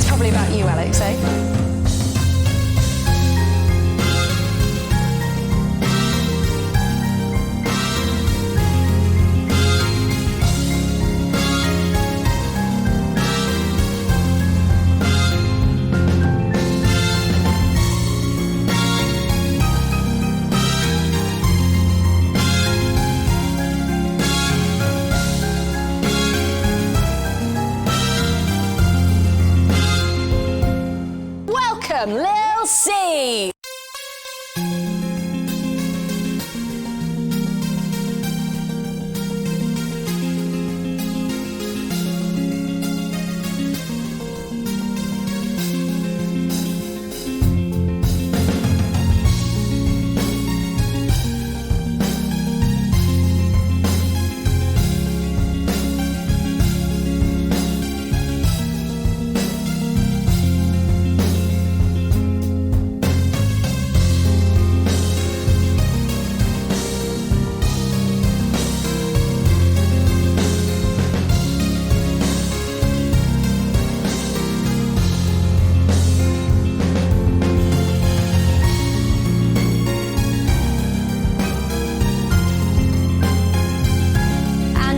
probably about you, Alex, eh? Welcome, Lil C!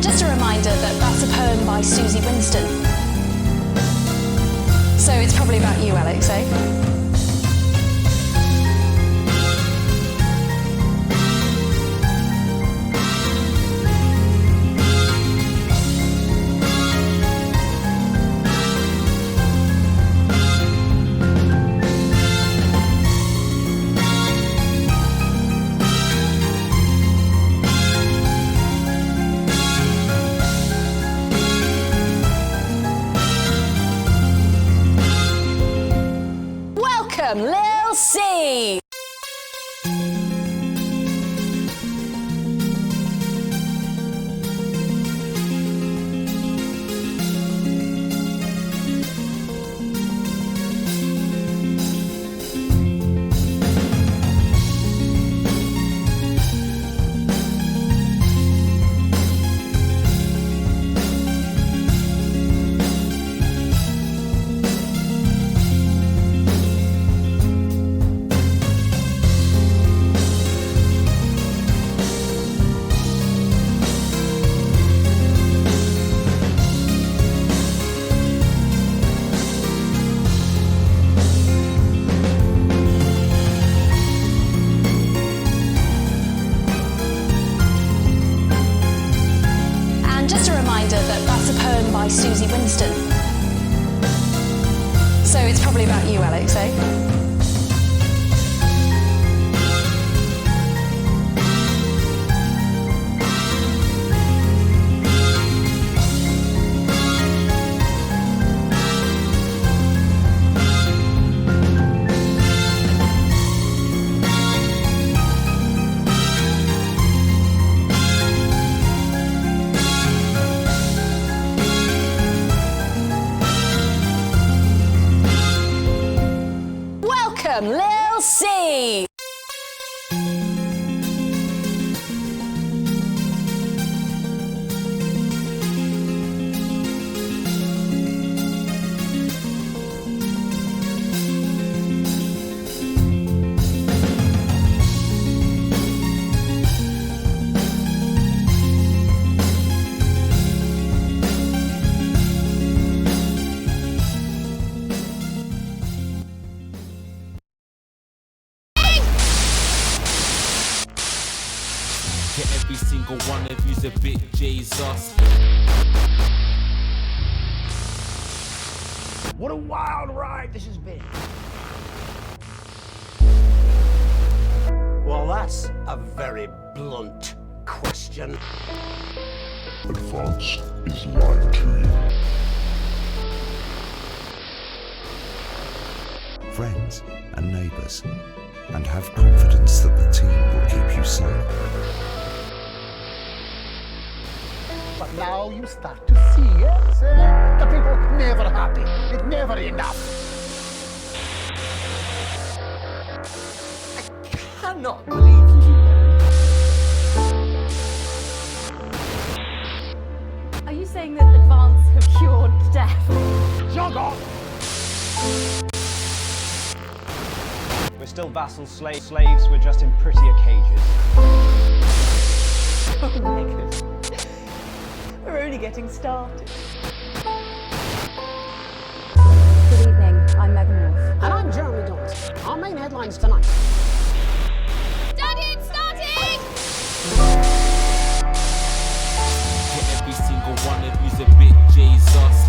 Just a reminder that that's a poem by Susie Winston. So it's probably about you, Alex, eh? Welcome, Lil C! That that's a poem by Susie Winston. So it's probably about you, Alex, eh? Welcome, Lil C! To every single one of you's a bit Jesus. What a wild ride this has been. Well, that's a very blunt question. Advance is lying to you. Friends and neighbours, and have confidence that the team will keep you safe. But now you start to see, yes? The people never happy. It's never enough. I cannot believe you. Are you saying that Advance have cured death? Jog off! We're still vassals, slaves, we're just in prettier cages. Oh, Megan. We're only getting started. Good evening, I'm Megan Wolf. And I'm Jeremy Dawes. Our main headlines tonight. Daddy, it's starting! Yeah, every single one of you's a bit Jesus.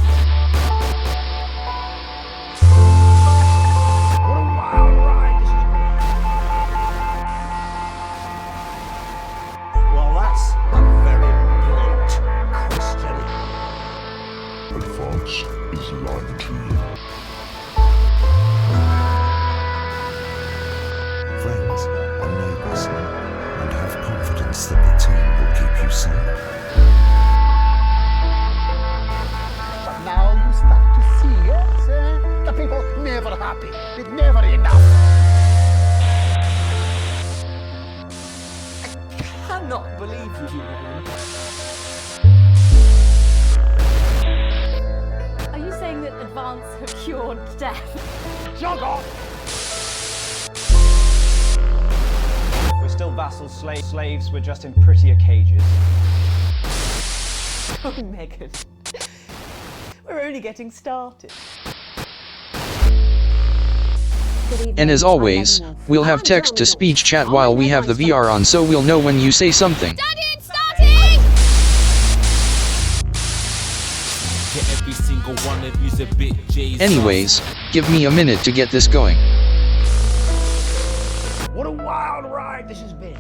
What a wild ride this has been. Well, that's a very blunt question. Advance is lying to you. Friends and neighbours, and have confidence that the team will keep you safe. But now you start to see, yes, the people never happy. It's never enough. Cannot believe you, Megan. Are you saying that Advance have cured death? Jog off! We're still vassals, slaves, we're just in prettier cages. Oh, Megan. We're only getting started. Good evening, And as I'm always, Megan Wolf. we'll have text-to-speech chat while we have the VR on so we'll know when you say something. Daddy, it's starting! Yeah, every single one of you's a bit Jesus. Anyways, give me a minute to get this going. What a wild ride this has been.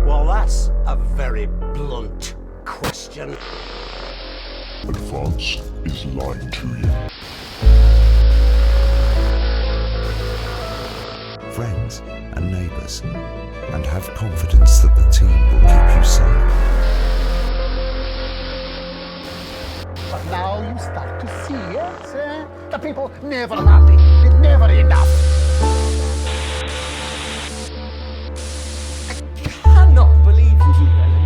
Well, that's a very blunt question. Advance is lying to you. Friends and neighbours, and have confidence that the team will keep you safe. But now you start to see, yes, the people never happy. It's never enough. Cannot believe you, Megan.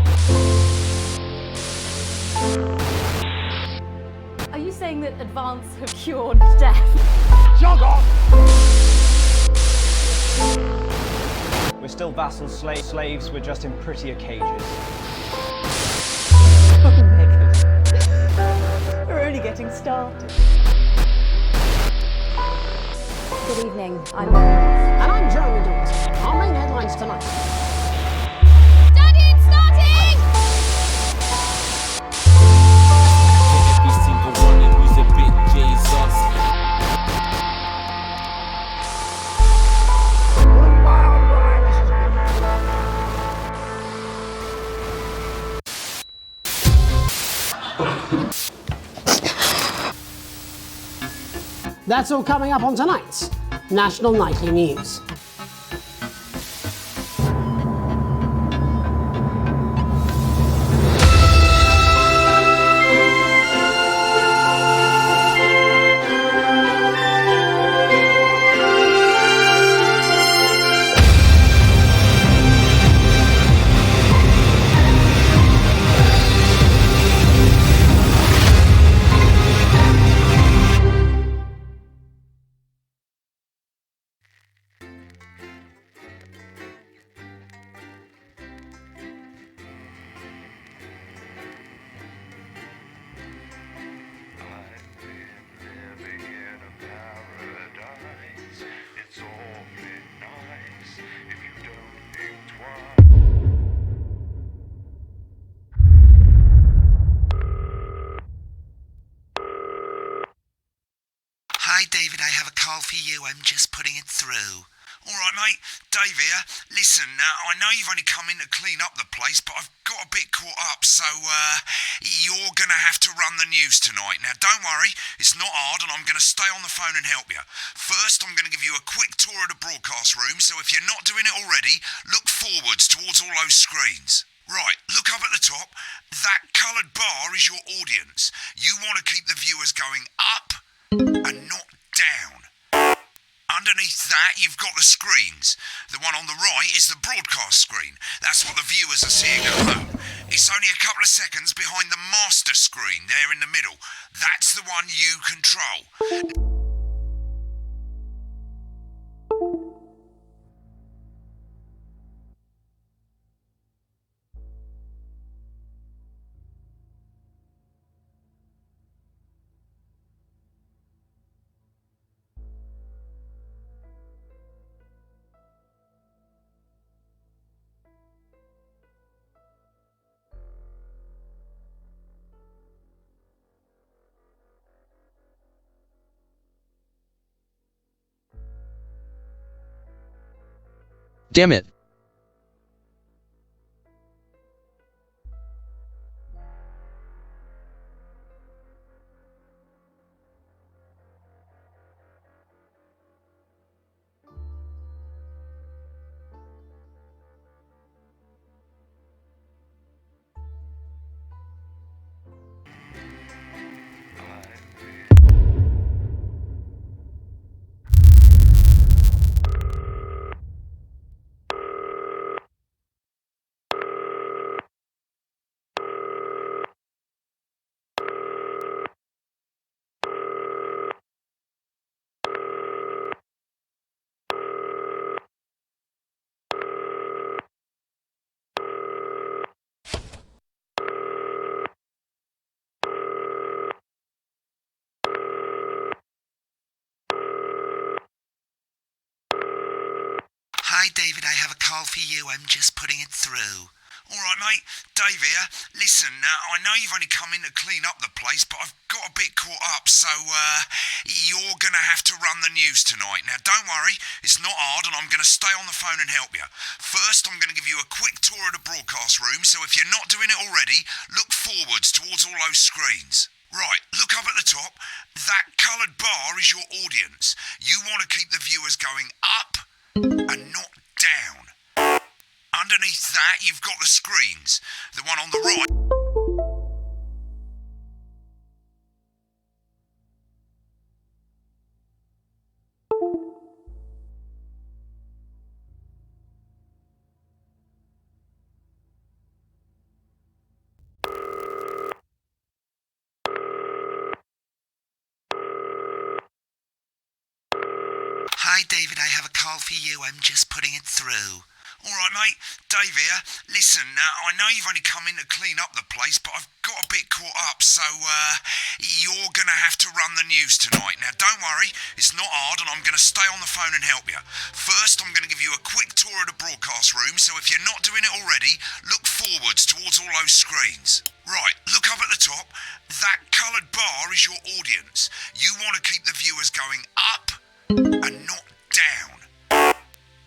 Are you saying that Advance have cured death? Jog off! We're still vassals, slaves, we're just in prettier cages. Oh, Megan. We're only getting started. Good evening, I'm Megan Wolf. And I'm Jeremy Dawes. Our main headlines tonight. Daddy, it's starting! Yeah, every single one of you's a bit Jesus. What a wild ride this has been. That's all coming up on tonight's National Nightly News. Hi, David, I have a call for you. I'm just putting it through. All right, mate. Dave here. Listen, I know you've only come in to clean up the place, but I've got a bit caught up, so you're going to have to run the news tonight. Now, don't worry. It's not hard, and I'm going to stay on the phone and help you. First, I'm going to give you a quick tour of the broadcast room, so if you're not doing it already, look forwards towards all those screens. Right, look up at the top. That coloured bar is your audience. You want to keep the viewers going up and not down. Underneath that, you've got the screens. The one on the right is the broadcast screen. That's what the viewers are seeing at home. It's only a couple of seconds behind the master screen there in the middle. That's the one you control. Damn it. Hi, David, I have a call for you. I'm just putting it through. All right, mate. Dave here. Listen, I know you've only come in to clean up the place, but I've got a bit caught up, so, you're going to have to run the news tonight. Now, don't worry. It's not hard, and I'm going to stay on the phone and help you. First, I'm going to give you a quick tour of the broadcast room, so if you're not doing it already, look forwards towards all those screens. Right, look up at the top. That coloured bar is your audience. You want to keep the viewers going up and not down. Underneath that, you've got the screens. The one on the right. Hi, David, I have a call for you. I'm just putting it through. All right, mate. Dave here. Listen, I know you've only come in to clean up the place, but I've got a bit caught up, so, you're going to have to run the news tonight. Now, don't worry. It's not hard, and I'm going to stay on the phone and help you. First, I'm going to give you a quick tour of the broadcast room, so if you're not doing it already, look forwards towards all those screens. Right, look up at the top. That coloured bar is your audience. You want to keep the viewers going up and not down.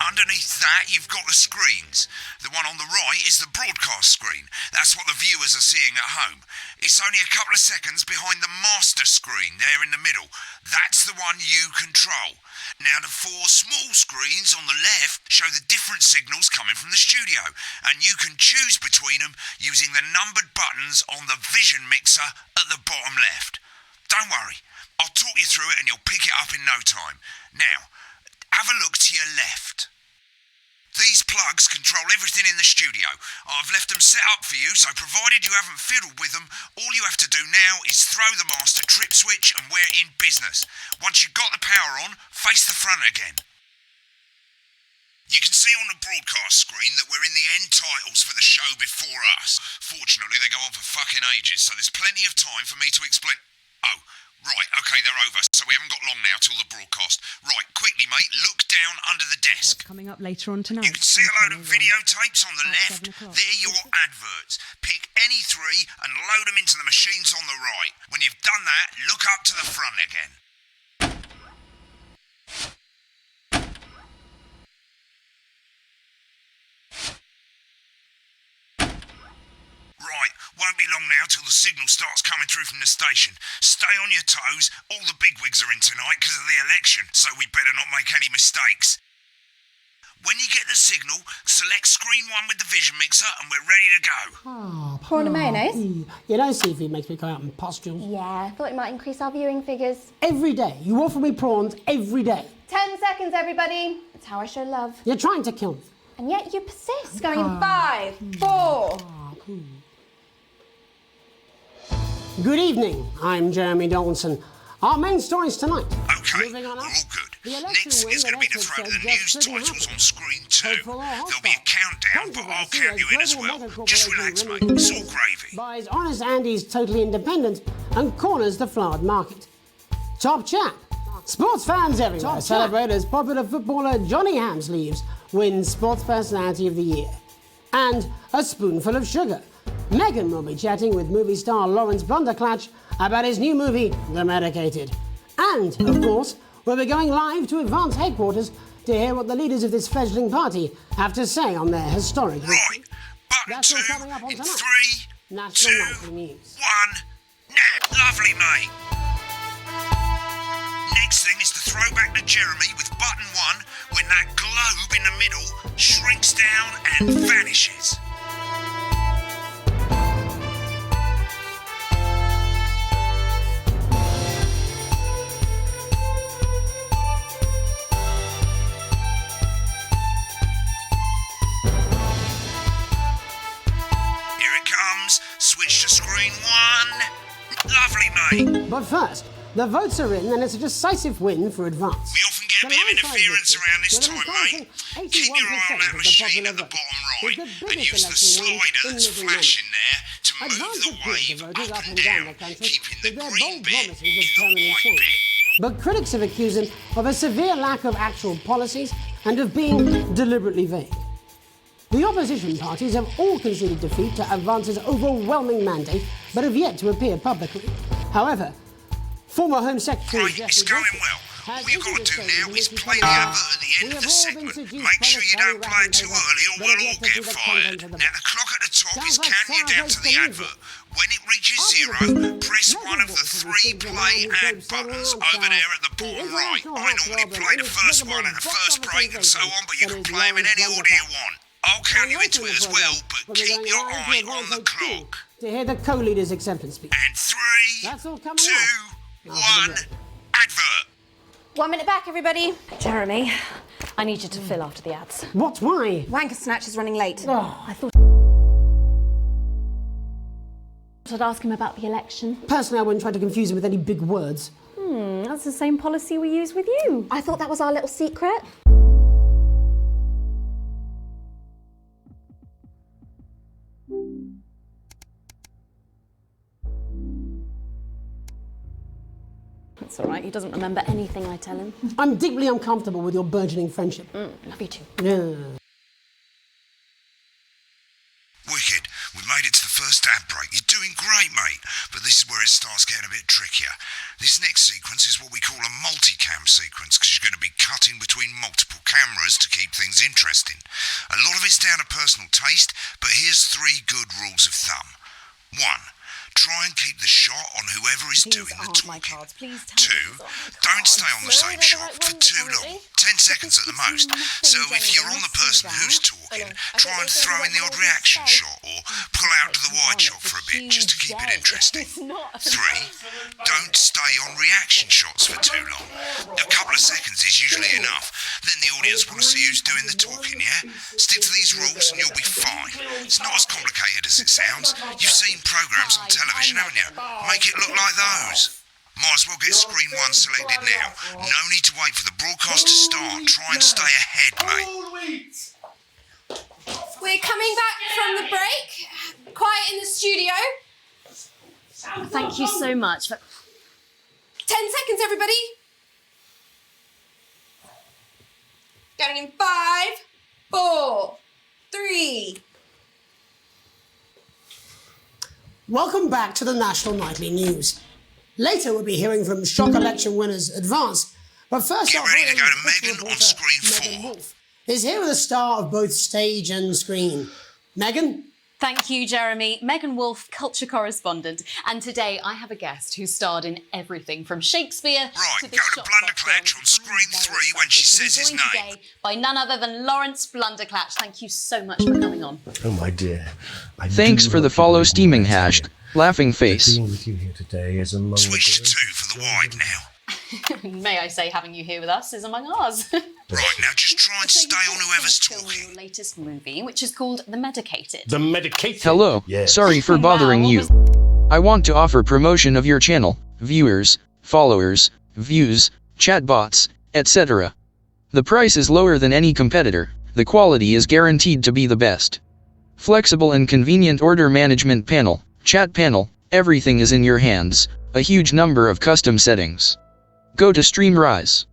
Underneath that, you've got the screens. The one on the right is the broadcast screen. That's what the viewers are seeing at home. It's only a couple of seconds behind the master screen there in the middle. That's the one you control. Now, the four small screens on the left show the different signals coming from the studio, and you can choose between them using the numbered buttons on the vision mixer at the bottom left. Don't worry, I'll talk you through it and you'll pick it up in no time. Now, have a look to your left. These plugs control everything in the studio. I've left them set up for you, so provided you haven't fiddled with them, all you have to do now is throw the master trip switch and we're in business. Once you've got the power on, face the front again. You can see on the broadcast screen that we're in the end titles for the show before us. Fortunately, they go on for fucking ages, so there's plenty of time for me to explain... Oh, right, okay, they're over, so we haven't got long now till the broadcast. Right, quickly, mate, look down under the desk. What's coming up later on tonight? You can see a load of videotapes on the left. They're your adverts. Pick any three and load them into the machines on the right. When you've done that, look up to the front again. Right, won't be long now till the signal starts coming through from the station. Stay on your toes. All the bigwigs are in tonight because of the election, so we better not make any mistakes. When you get the signal, select screen 1 with the vision mixer and we're ready to go. Oh, Prawn and mayonnaise? You know, seafood makes me go out in pustules. Yeah, I thought it might increase our viewing figures. Every day. You offer me prawns every day. 10 seconds, everybody. That's how I show love. You're trying to kill me. And yet you persist. Going in 5, 4. Good evening. I'm Jeremy Donaldson. Our main stories tonight. Okay, Moving on we're up. all good. The election Next win is going to be the that throw to Essex the said news just couldn't titles happen. on screen 2. Hopeful or There'll be a countdown, but I'll Controversy count you in as global well. mega Just corporation relax, mate. Renault It's all gravy. buys Honest Andy's Totally Independent and corners the flowered market. Top chat. Sports fans everywhere celebrate as popular footballer Johnny Hamsleeves wins Sports Personality of the Year. And a spoonful of sugar. Meghan will be chatting with movie star Lawrence Blunderclatch about his new movie, The Medicated. And, of course, we'll be going live to Advance headquarters to hear what the leaders of this fledgling party have to say on their historic victory. Right, button That's all 2 coming up on in tonight. 3, National 2, Nightly News. 1, now. Lovely, mate. Next thing is the throwback to Jeremy with button 1 when that globe in the middle shrinks down and vanishes. Here it comes. Switch to screen 1. Lovely, mate. But first, the votes are in and it's a decisive win for Advance. We often get a bit of interference around this time, mate. Keep your eye on that machine at the bottom right and use the slider that's flashing there to move the wave up and down, keeping the green bit in the white bit. But critics have accused him of a severe lack of actual policies and of being deliberately vague. The opposition parties have all conceded defeat to Advance's overwhelming mandate, but have yet to appear publicly. However, former Home Secretary Right, it's going well. All you've got to do now is play the advert at the end of the segment. Make sure you don't play it too early or we'll all get fired. Now, the clock at the top is counting you down to the advert. When it reaches 0, press one of the 3 play ad buttons over there at the bottom right. I normally play the first one at the first break and so on, but you can play them in any order you want. I'll count you into it as well, but keep your eye on the clock. To hear the co-leader's acceptance speech. And 3, That's all coming 2, up. 1, advert. 1 minute back, everybody. Jeremy, I need you to fill after the ads. What? Why? Wanker Snatch is running late. I thought I'd ask him about the election. Personally, I wouldn't try to confuse him with any big words. That's the same policy we use with you. I thought that was our little secret. That's all right, he doesn't remember anything I tell him. I'm deeply uncomfortable with your burgeoning friendship. Love you too. Yeah. Wicked. We've made it to the first ad break. You're doing great, mate. But this is where it starts getting a bit trickier. This next sequence is what we call a multicam sequence because you're going to be cutting between multiple cameras to keep things interesting. A lot of it's down to personal taste, but here's 3 good rules of thumb. 1. Try and keep the shot on whoever is doing the talking. 2. Don't stay on the same shot for too long. 10 seconds at the most. So if you're on the person who's talking, try and throw in the odd reaction shot or pull out to the wide shot for a bit just to keep it interesting. 3. Don't stay on reaction shots for too long. A couple of seconds is usually enough. Then the audience want to see who's doing the talking, yeah? Stick to these rules and you'll be fine. It's not as complicated as it sounds. You've seen programs on television, haven't you? Make it look like those. Might as well get screen 1 selected now. No need to wait for the broadcast to start. Try and stay ahead, mate. We're coming back from the break. Quiet in the studio. Thank you so much. 10 seconds, everybody. Going in 5, 4, 3. Welcome back to the National Nightly News. Later we'll be hearing from shock election winners Advance. But first Get off, ready to go to political Meghan on reporter screen Megan 4. Wolf is here with a star of both stage and screen. Megan? Thank you, Jeremy. Megan Wolfe, culture correspondent. And today I have a guest who starred in everything from Shakespeare to the go to Blunderclatch on screen 3 when she says his name. Today by none other than Lawrence Blunderclatch. Thank you so much for coming on. Oh, my dear. Thanks for the follow steaming hash. Laughing face. Being with you here today is among Switch to 2 for the wide now. May I say, having you here with us is among ours. Right, now just try and stay on whoever's talking. Your latest movie, which is called The Medicated. The Medicated? Hello. Yes. Sorry for bothering you. I want to offer promotion of your channel, viewers, followers, views, chatbots, etc. The price is lower than any competitor. The quality is guaranteed to be the best. Flexible and convenient order management panel, chat panel, everything is in your hands. A huge number of custom settings. Go to Streamrise.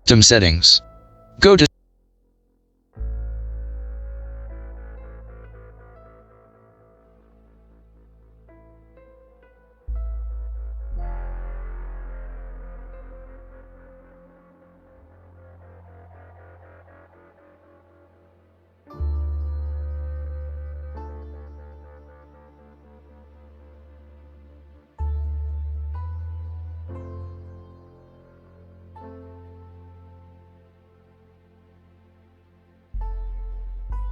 Custom settings. Go to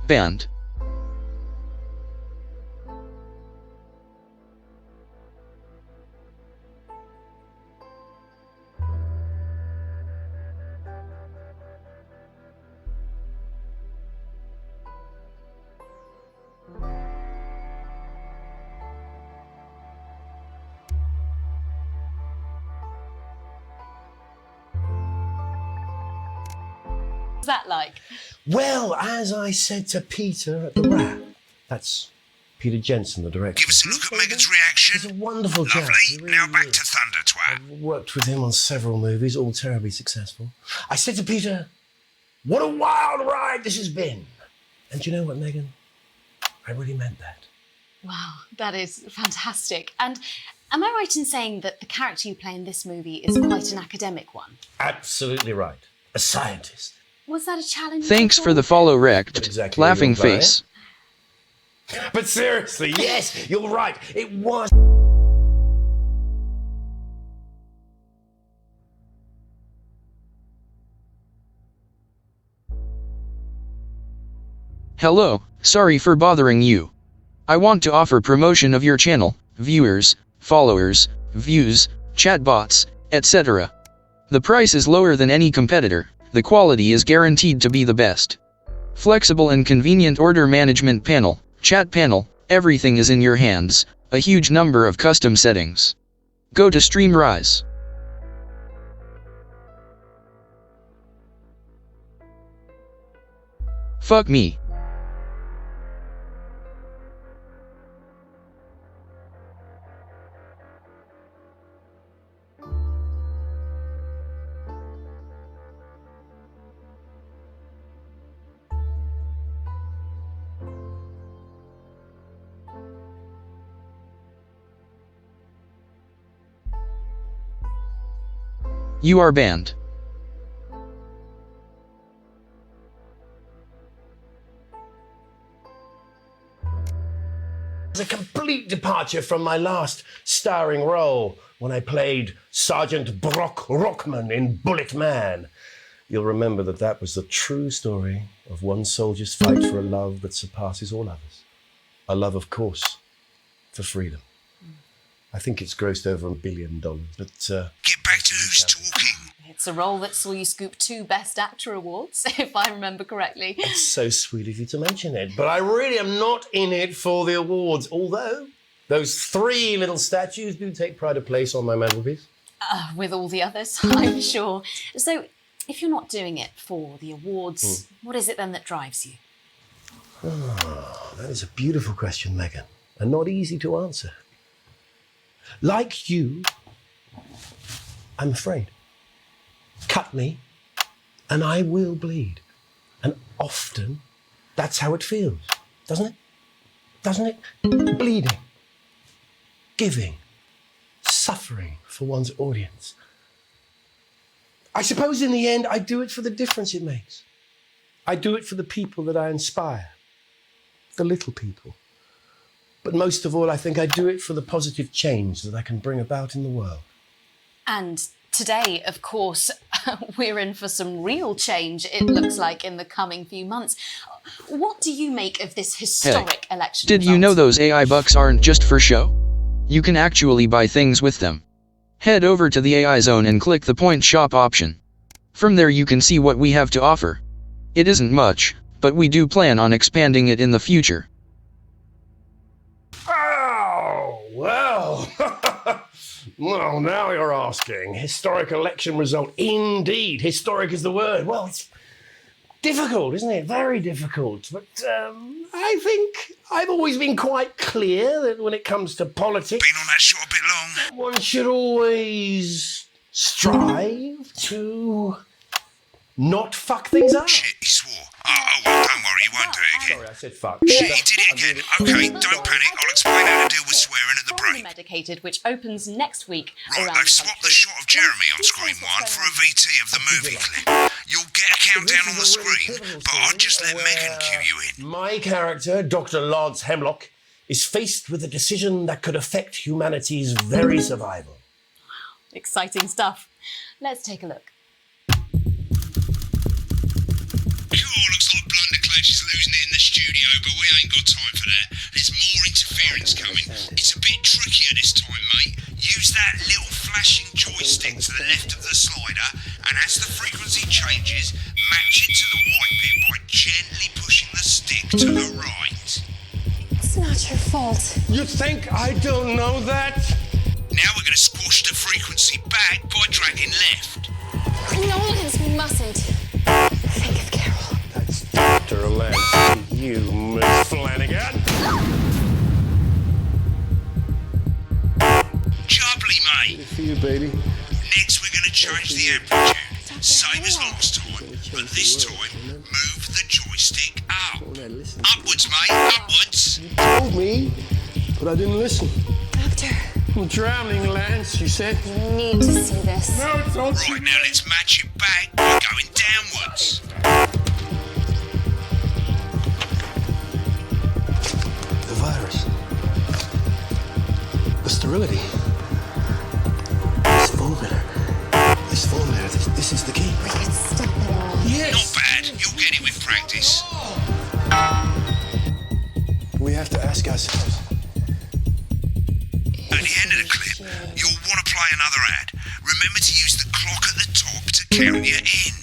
band. What's that like? Well, as I said to Peter at the Wrap, that's Peter Jensen, the director. Give us a look at Megan's reaction. He's a wonderful chap. Lovely. He really Now back is. to Thunder Twat. I've worked with him on several movies, all terribly successful. I said to Peter, what a wild ride this has been. And do you know what, Megan? I really meant that. Wow, that is fantastic. And am I right in saying that the character you play in this movie is quite an academic one? Absolutely right. A scientist. Was that a challenge? Thanks for the follow rect. Exactly Laughing what you're face. But seriously, yes, you're right. It was. Hello, sorry for bothering you. I want to offer promotion of your channel, viewers, followers, views, chatbots, etc. The price is lower than any competitor. The quality is guaranteed to be the best. Flexible and convenient order management panel, chat panel, everything is in your hands. A huge number of custom settings. Go to Streamrise. Fuck me. You are banned. It's a complete departure from my last starring role when I played Sergeant Brock Rockman in Bullet Man. You'll remember that that was the true story of one soldier's fight for a love that surpasses all others. A love, of course, for freedom. I think it's grossed over $1 billion, but... Get back to who's talking. It's a role that saw you scoop 2 Best Actor awards, if I remember correctly. It's so sweet of you to mention it, but I really am not in it for the awards, although those 3 little statues do take pride of place on my mantelpiece. With all the others, I'm sure. So, if you're not doing it for the awards, what is it then that drives you? Oh, that is a beautiful question, Megan, and not easy to answer. Like you, I'm afraid. Cut me, and I will bleed. And often, that's how it feels, doesn't it? Doesn't it? Bleeding, giving, suffering for one's audience. I suppose in the end, I do it for the difference it makes. I do it for the people that I inspire, the little people. But most of all, I think I do it for the positive change that I can bring about in the world. And today, of course, we're in for some real change, it looks like, in the coming few months. What do you make of this historic election Did you know those AI bucks aren't just for show? You can actually buy things with them. Head over to the AI Zone and click the Point Shop option. From there you can see what we have to offer. It isn't much, but we do plan on expanding it in the future. Oh, well. Well, now you're asking. Historic election result. Indeed, historic is the word. Well, it's difficult, isn't it? Very difficult. But I think I've always been quite clear that when it comes to politics... Been on that show a bit long. One should always strive to not fuck things up. Shit, he swore. Oh, well, don't worry, he won't do it again. Sorry, I said fuck. Shit, he did it again. Okay, don't panic. I'll explain how to deal with swearing at the break. Medicated, which opens next week. Right, they've swapped the shot of Jeremy on screen 1 for a VT of the movie clip. You'll get a countdown on the screen, but I'll just let Megan cue you in. My character, Dr. Lance Hemlock, is faced with a decision that could affect humanity's very survival. Exciting stuff. Let's take a look. Looks like Blunderclatch is losing it in the studio, but we ain't got time for that. There's more interference coming. It's a bit trickier this time, mate. Use that little flashing joystick to the left of the slider, and as the frequency changes, match it to the white bit by gently pushing the stick to the right. It's not your fault. You think I don't know that? Now we're going to squash the frequency back by dragging left. Nolans mustn't. Think of Carol. That's Dr. Lance. You, Miss Flanagan. Jubbly, mate. Good for you, baby. Next, we're going to change the amplitude. Same as last time, but this time, move the joystick up. Upwards, mate, upwards. You told me, but I didn't listen. Doctor. I'm drowning, Lance, you said. You need to see this. No, don't. Right, now let's match it back by going downwards. The virus. The sterility. This formula, this is the key. We could stop it all. Yes. Not bad, you'll get it with practice. We have to ask ourselves. At the end of the clip, you'll want to play another ad. Remember to use the clock at the top to count you in.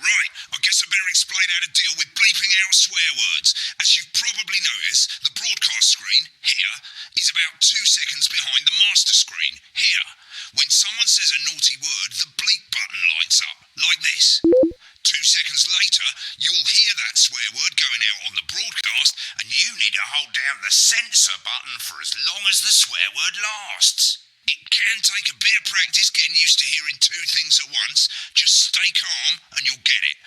Right, I guess I better explain how to deal with bleeping out swear words. As you've probably noticed, the broadcast screen, here, is about 2 seconds behind the master screen, here. When someone says a naughty word, the bleep button lights up, like this. 2 seconds later, you'll hear that swear word going out on the broadcast, and you need to hold down the censor button for as long as the swear word lasts. It can take a bit of practice getting used to hearing 2 things at once. Just stay calm and you'll get it.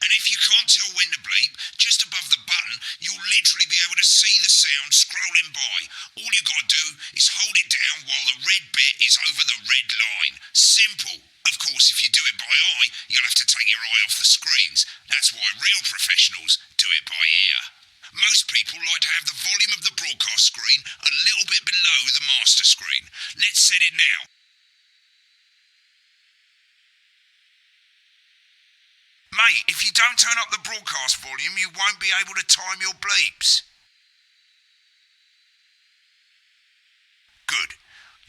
And if you can't tell when to bleep, just above the button, you'll literally be able to see the sound scrolling by. All you gotta do is hold it down while the red bit is over the red line. Simple. Of course, if you do it by eye, you'll have to take your eye off the screens. That's why real professionals do it by ear. Most people like to have the volume of the broadcast screen a little bit below the master screen. Let's set it now. Mate, if you don't turn up the broadcast volume, you won't be able to time your bleeps. Good.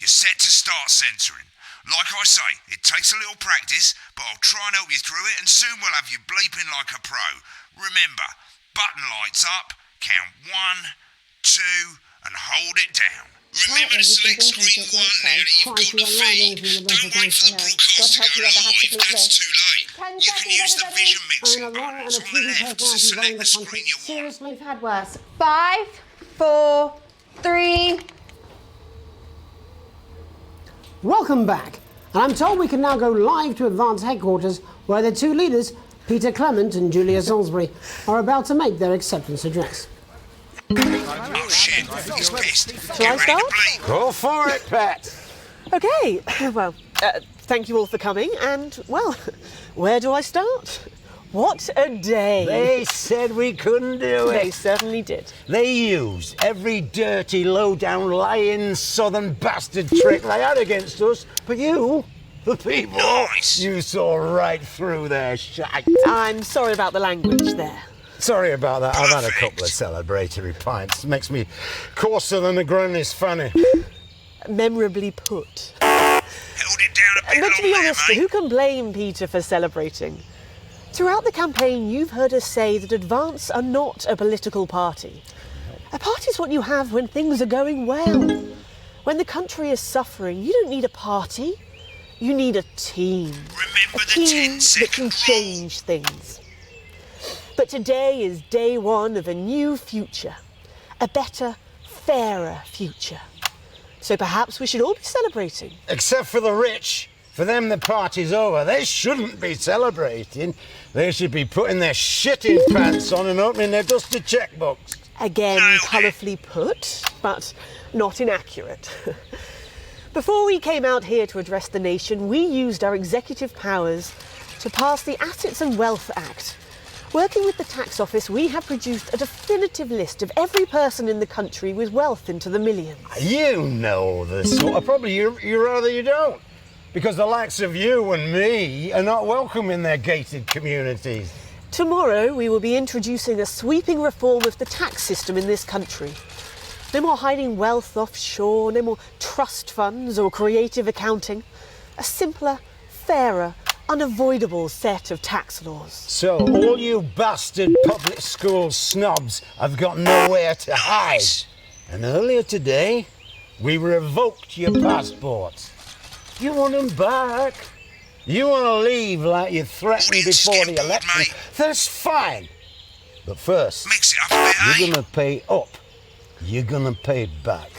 You're set to start censoring. Like I say, it takes a little practice, but I'll try and help you through it, and soon we'll have you bleeping like a pro. Remember, button lights up, count 1, 2, and hold it down. Remember to select screen 1 now that you've got the feed. Don't wait for the broadcast to go live, that's too late. You can use the vision mixing buttons on the left to select the screen you want. Seriously, we've had worse. 5, 4, 3. Welcome back. And I'm told we can now go live to Advance Headquarters, where the two leaders Peter Clement and Julia Salisbury are about to make their acceptance address. Oh shit, he's pissed. Shall I start? Go for it, Pat. Okay, well, thank you all for coming, and, well, where do I start? What a day. They said we couldn't do it. They certainly did. They used every dirty, low-down, lying, southern bastard trick they had against us. But you, the people, you saw right through their shite. I'm sorry about the language there. Sorry about that. I've had a couple of celebratory pints. Makes me coarser than a granny's fanny. Memorably put. Held it down a bit But to be long there, honest, mate. who can blame Peter for celebrating? Throughout the campaign, you've heard us say that Advance are not a political party. A party is what you have when things are going well. When the country is suffering, you don't need a party. You need a team. Remember a team that can change things. But today is day one of a new future. A better, fairer future. So perhaps we should all be celebrating. Except for the rich. For them, the party's over. They shouldn't be celebrating. They should be putting their shitting pants on and opening their dusty checkbooks. Again, colourfully put, but not inaccurate. Before we came out here to address the nation, we used our executive powers to pass the Assets and Wealth Act. Working with the tax office, we have produced a definitive list of every person in the country with wealth into the millions. You know the sort of probably you rather you don't. Because the likes of you and me are not welcome in their gated communities. Tomorrow, we will be introducing a sweeping reform of the tax system in this country. No more hiding wealth offshore, no more trust funds or creative accounting. A simpler, fairer, unavoidable set of tax laws. So, all you bastard public school snobs have got nowhere to hide. And earlier today, we revoked your passports. You want them back? You want to leave like you threatened before the election? That's fine. But first, you're going to pay up. You're going to pay back.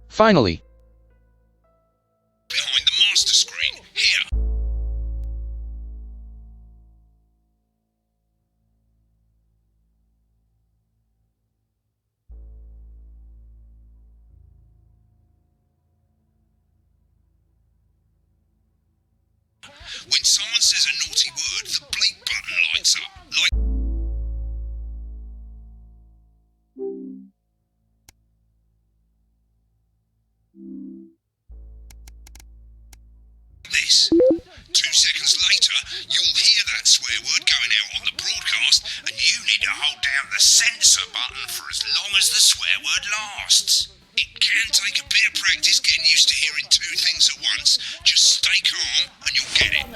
Finally, Behind the master screen, here. When someone says a naughty word, the bleep button lights up. Like this. 2 seconds later, you'll hear that swear word going out on the broadcast, and you need to hold down the censor button for as long as the swear word lasts. It can take a bit of practice getting used to hearing 2 things at once. Just stay calm and you'll get it.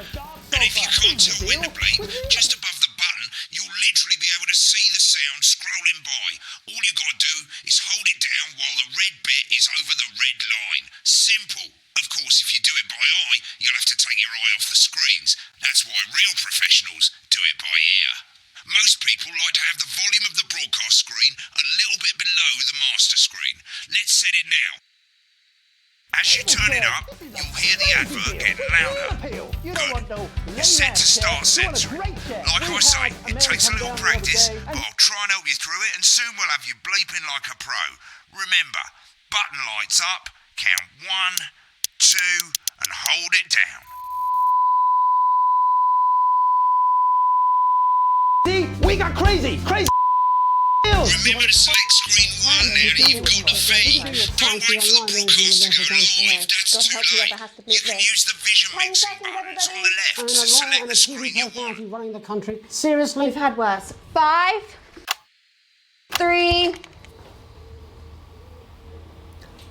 And if you can't tell when to bleep, just above the button, you'll literally be able to see the sound scrolling by. All you've got to do is hold it down while the red bit is over the red line. Simple. Of course, if you do it by eye, you'll have to take your eye off the screens. That's why real professionals do it by ear. Most people like to have the volume of the broadcast screen a little bit below the master screen. Let's set it now. As you turn it up, you'll hear the advert getting louder. Good. You're set to start censoring. Like I say, it takes a little practice, but I'll try and help you through it, and soon we'll have you bleeping like a pro. Remember, button lights up, count 1, 2, and hold it down. See, we got crazy Remember to select screen 1 now that you've got the feed. Don't wait for the broadcast to go live, that's too late. You can use the vision mixing buttons on the left to select the screen you want. Running the country. Seriously? We've had worse. 5, 3.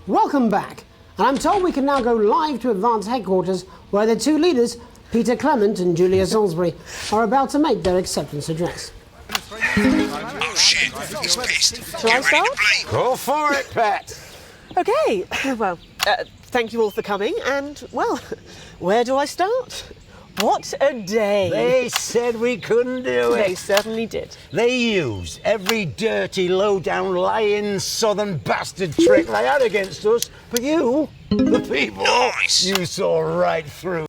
Welcome back. And I'm told we can now go live to Advance headquarters where the two leaders, Peter Clement and Julia Salisbury, are about to make their acceptance address. Oh shit, he's pissed. Shall I start? Go for it, Pat. Okay, well, thank you all for coming, and, well, where do I start? What a day! They said we couldn't do it. They certainly did. They used every dirty, low-down, lying, southern bastard trick they had against us, but you, the people, you saw right through.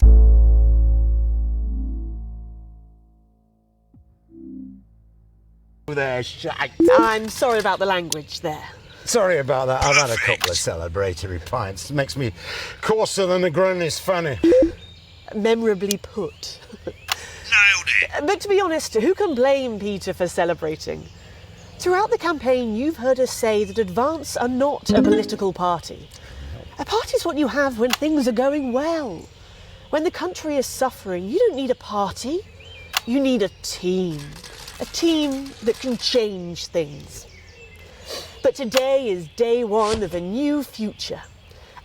Their shite. I'm sorry about the language there. Sorry about that. I've had a couple of celebratory pints. Makes me coarser than a granny's fanny. Memorably put. Nailed it. But to be honest, who can blame Peter for celebrating? Throughout the campaign, you've heard us say that Advance are not a political party. A party's what you have when things are going well. When the country is suffering, you don't need a party. You need a team. A team that can change things. But today is day one of a new future.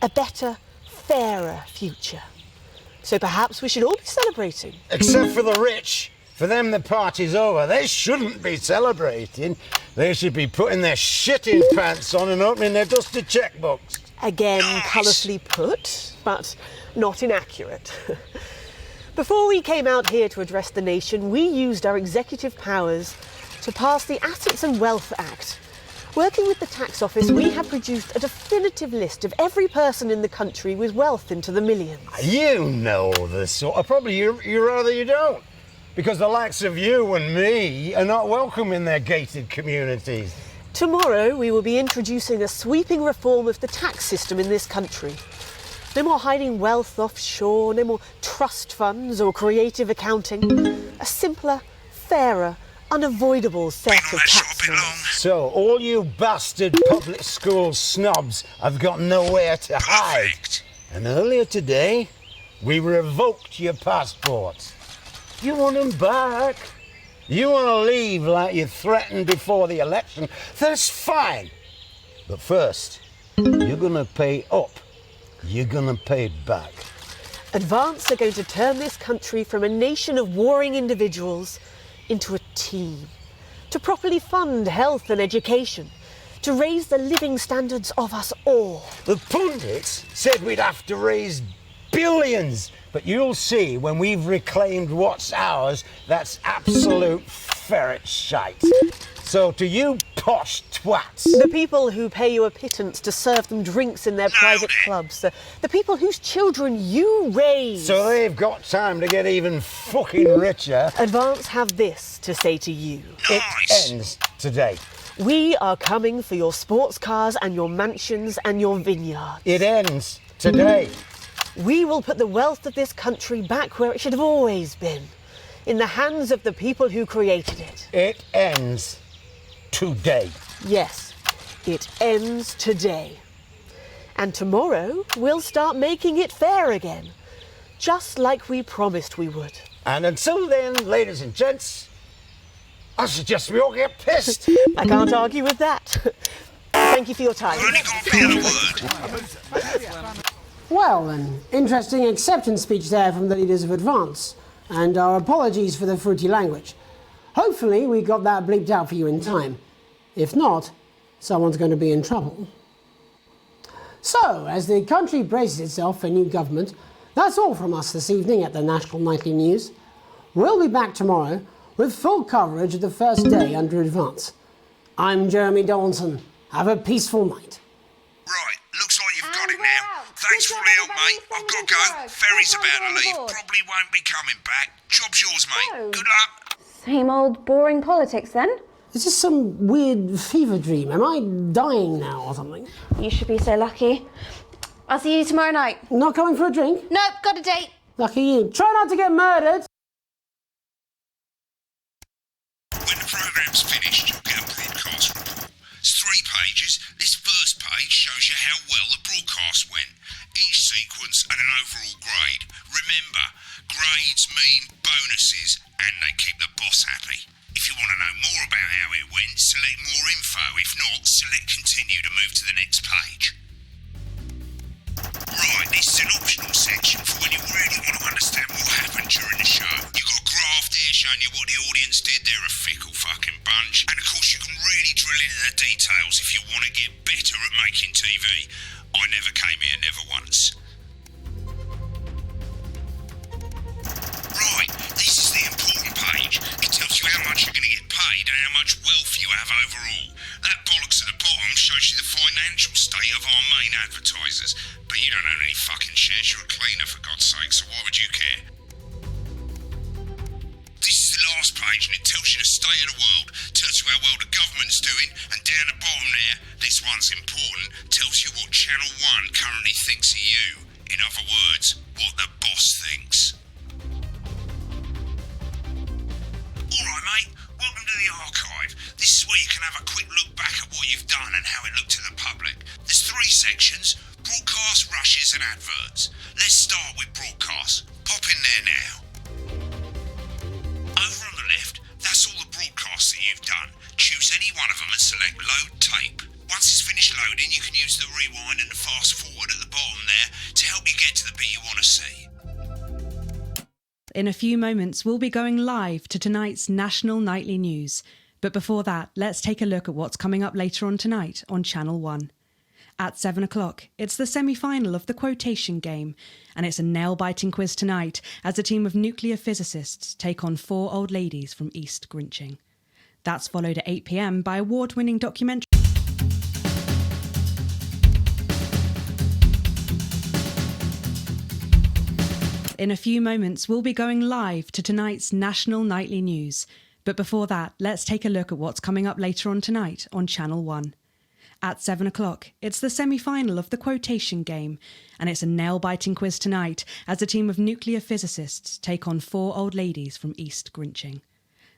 A better, fairer future. So perhaps we should all be celebrating. Except for the rich. For them, the party's over. They shouldn't be celebrating. They should be putting their shitting pants on and opening their dusty checkbooks. Again, colourfully put, but not inaccurate. Before we came out here to address the nation, we used our executive powers to pass the Assets and Wealth Act. Working with the tax office, we have produced a definitive list of every person in the country with wealth into the millions. You know the sort of... Probably you rather you don't. Because the likes of you and me are not welcome in their gated communities. Tomorrow, we will be introducing a sweeping reform of the tax system in this country. No more hiding wealth offshore, no more trust funds or creative accounting. A simpler, fairer, unavoidable set of tax laws. So, all you bastard public school snobs have got nowhere to hide. And earlier today, we revoked your passports. You want them back? You want to leave like you threatened before the election? That's fine. But first, you're going to pay up. You're going to pay back. Advance are going to turn this country from a nation of warring individuals into a team. To properly fund health and education. To raise the living standards of us all. The pundits said we'd have to raise billions. But you'll see when we've reclaimed what's ours, that's absolute ferret shite. So to you posh twats... The people who pay you a pittance to serve them drinks in their private clubs. The people whose children you raise. So they've got time to get even fucking richer. Advance have this to say to you. It ends today. We are coming for your sports cars and your mansions and your vineyards. It ends today. We will put the wealth of this country back where it should have always been. In the hands of the people who created it. It ends today. Yes, it ends today. And tomorrow, we'll start making it fair again. Just like we promised we would. And until then, ladies and gents, I suggest we all get pissed. I can't argue with that. Thank you for your time. Well, an interesting acceptance speech there from the leaders of Advance, and our apologies for the fruity language. Hopefully we got that bleeped out for you in time. If not, someone's going to be in trouble. So, as the country braces itself for new government, that's all from us this evening at the National Nightly News. We'll be back tomorrow with full coverage of the first day under Advance. I'm Jeremy Donaldson. Have a peaceful night. Right, looks like you've got it now. Thanks for all the help, mate. I've got to go. Ferry's about to leave. Probably won't be coming back. Job's yours, mate. Good luck. Same old boring politics then? Is this some weird fever dream? Am I dying now or something? You should be so lucky. I'll see you tomorrow night. Not coming for a drink? Nope, got a date. Lucky you. Try not to get murdered. When the programme's finished, you'll get a broadcast report. pages. This first page shows you how well the broadcast went, each sequence and an overall grade. Remember, grades mean bonuses and they keep the boss happy. If you want to know more about how it went, select more info. If not, select continue to move to the next page. Right, this is an optional section for when you really want to understand what happened during the show. You've got a graph there showing you what the audience did. They're a fickle fucking bunch. And of course you can really drill into the details if you want to get better at making TV. I never came here, never once. Right, this is the important page. It tells you how much you're going to get paid and how much wealth you have overall. That bollocks at the bottom shows you the financial state of our main advertisers. But you don't own any fucking shares, you're a cleaner for God's sake, so why would you care? This is the last page and it tells you the state of the world, tells you how well the government's doing, and down the bottom there, this one's important, tells you what Channel 1 currently thinks of you. In other words, what the boss thinks. Alright mate, welcome to the archive. This is where you can have a quick look back at what you've done and how it looked to the public. There's 3 sections: broadcast, rushes and adverts. Let's start with broadcast. Pop in there now. Over on the left, that's all the broadcasts that you've done. Choose any one of them and select load tape. Once it's finished loading, you can use the rewind and the fast forward at the bottom there to help you get to the bit you want to see. In a few moments, we'll be going live to tonight's national nightly news. But before that, let's take a look at what's coming up later on tonight on Channel 1. At 7 o'clock, it's the semi-final of the quotation game, and it's a nail-biting quiz tonight as a team of nuclear physicists take on 4 old ladies from East Grinching. That's followed at 8 p.m. by award-winning documentary. In a few moments, we'll be going live to tonight's national nightly news. But before that, let's take a look at what's coming up later on tonight on Channel 1. At 7 o'clock, it's the semi-final of the quotation game, and it's a nail-biting quiz tonight as a team of nuclear physicists take on 4 old ladies from East Grinching.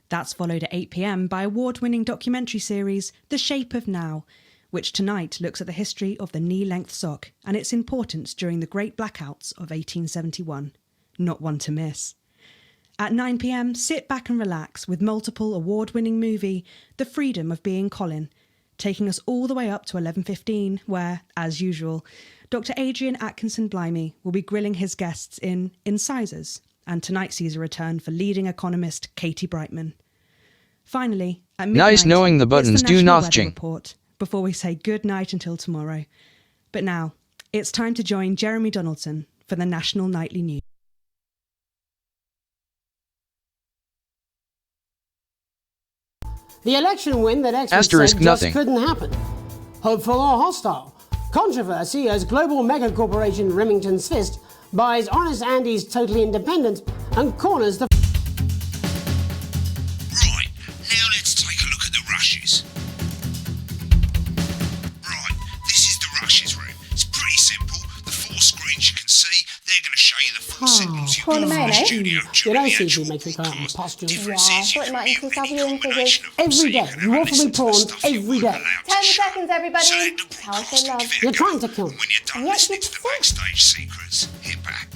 That's followed at 8 p.m. by award-winning documentary series The Shape of Now, which tonight looks at the history of the knee-length sock and its importance during the Great Blackouts of 1871. Not one to miss. At 9 p.m, sit back and relax with multiple award-winning movie The Freedom of Being Colin, taking us all the way up to 11:15, where, as usual, Dr. Adrian Atkinson Blimey will be grilling his guests in Incisors, and tonight sees a return for leading economist Katie Brightman. Finally, at midnight, nice knowing the buttons it's the do National Weather nothing. Report before we say good night until tomorrow. But now, it's time to join Jeremy Donaldson for the National Nightly News. The election win that experts Asterisk said just nothing. couldn't happen. Hopeful or hostile? Controversy as global mega corporation Remington's Fist buys Honest Andy's Totally Independent and corners the... Right, now let's take a look at the rushes. Right, this is the rushes room. It's pretty simple. The 4 screens you can see, they're going to show you the full signals you've got from the studio You during don't the see actual who makes me come broadcast. posture. Differences you Thought it can might mute increase our any viewing figures. combination of them, so Every you day, can you have a offer me listen to the porn stuff you every weren't day. allowed to 10 show. seconds, everybody. Select the How I broadcast love. to give it a You're go. trying to kill me. And when you're done And yet listening you're to the backstage secrets, hit back.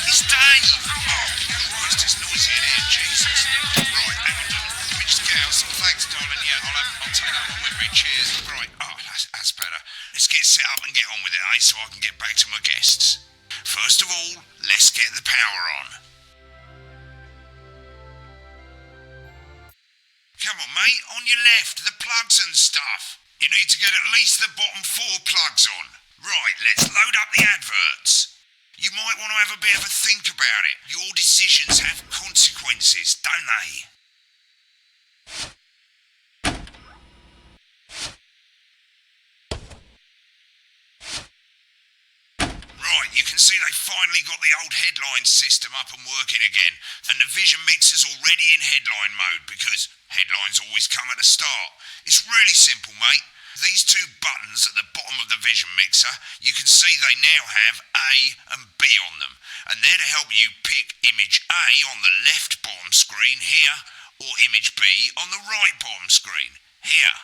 It's Dave! Oh, Christ, it's noisy in here, Jesus. Right, hang on. Let me just get out some thanks, darling. Yeah, I'll take that one with me. Cheers. Right, that's better. Let's get set up and get on with it, eh, so I can get back to my guests. First of all, let's get the power on. Come on, mate, on your left, the plugs and stuff. You need to get at least the bottom 4 plugs on. Right, let's load up the adverts. You might want to have a bit of a think about it. Your decisions have consequences, don't they? Right, you can see they finally got the old headline system up and working again, and the vision mixer's already in headline mode because headlines always come at the start. It's really simple, mate. These 2 buttons at the bottom of the vision mixer, you can see they now have A and B on them, and they're to help you pick image A on the left bottom screen here, or image B on the right bottom screen here.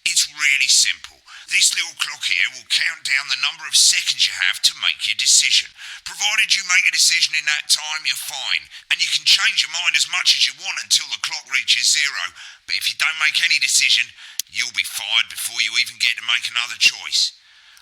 It's really simple. This little clock here will count down the number of seconds you have to make your decision. Provided you make a decision in that time, you're fine. And you can change your mind as much as you want until the clock reaches 0. But if you don't make any decision, you'll be fired before you even get to make another choice.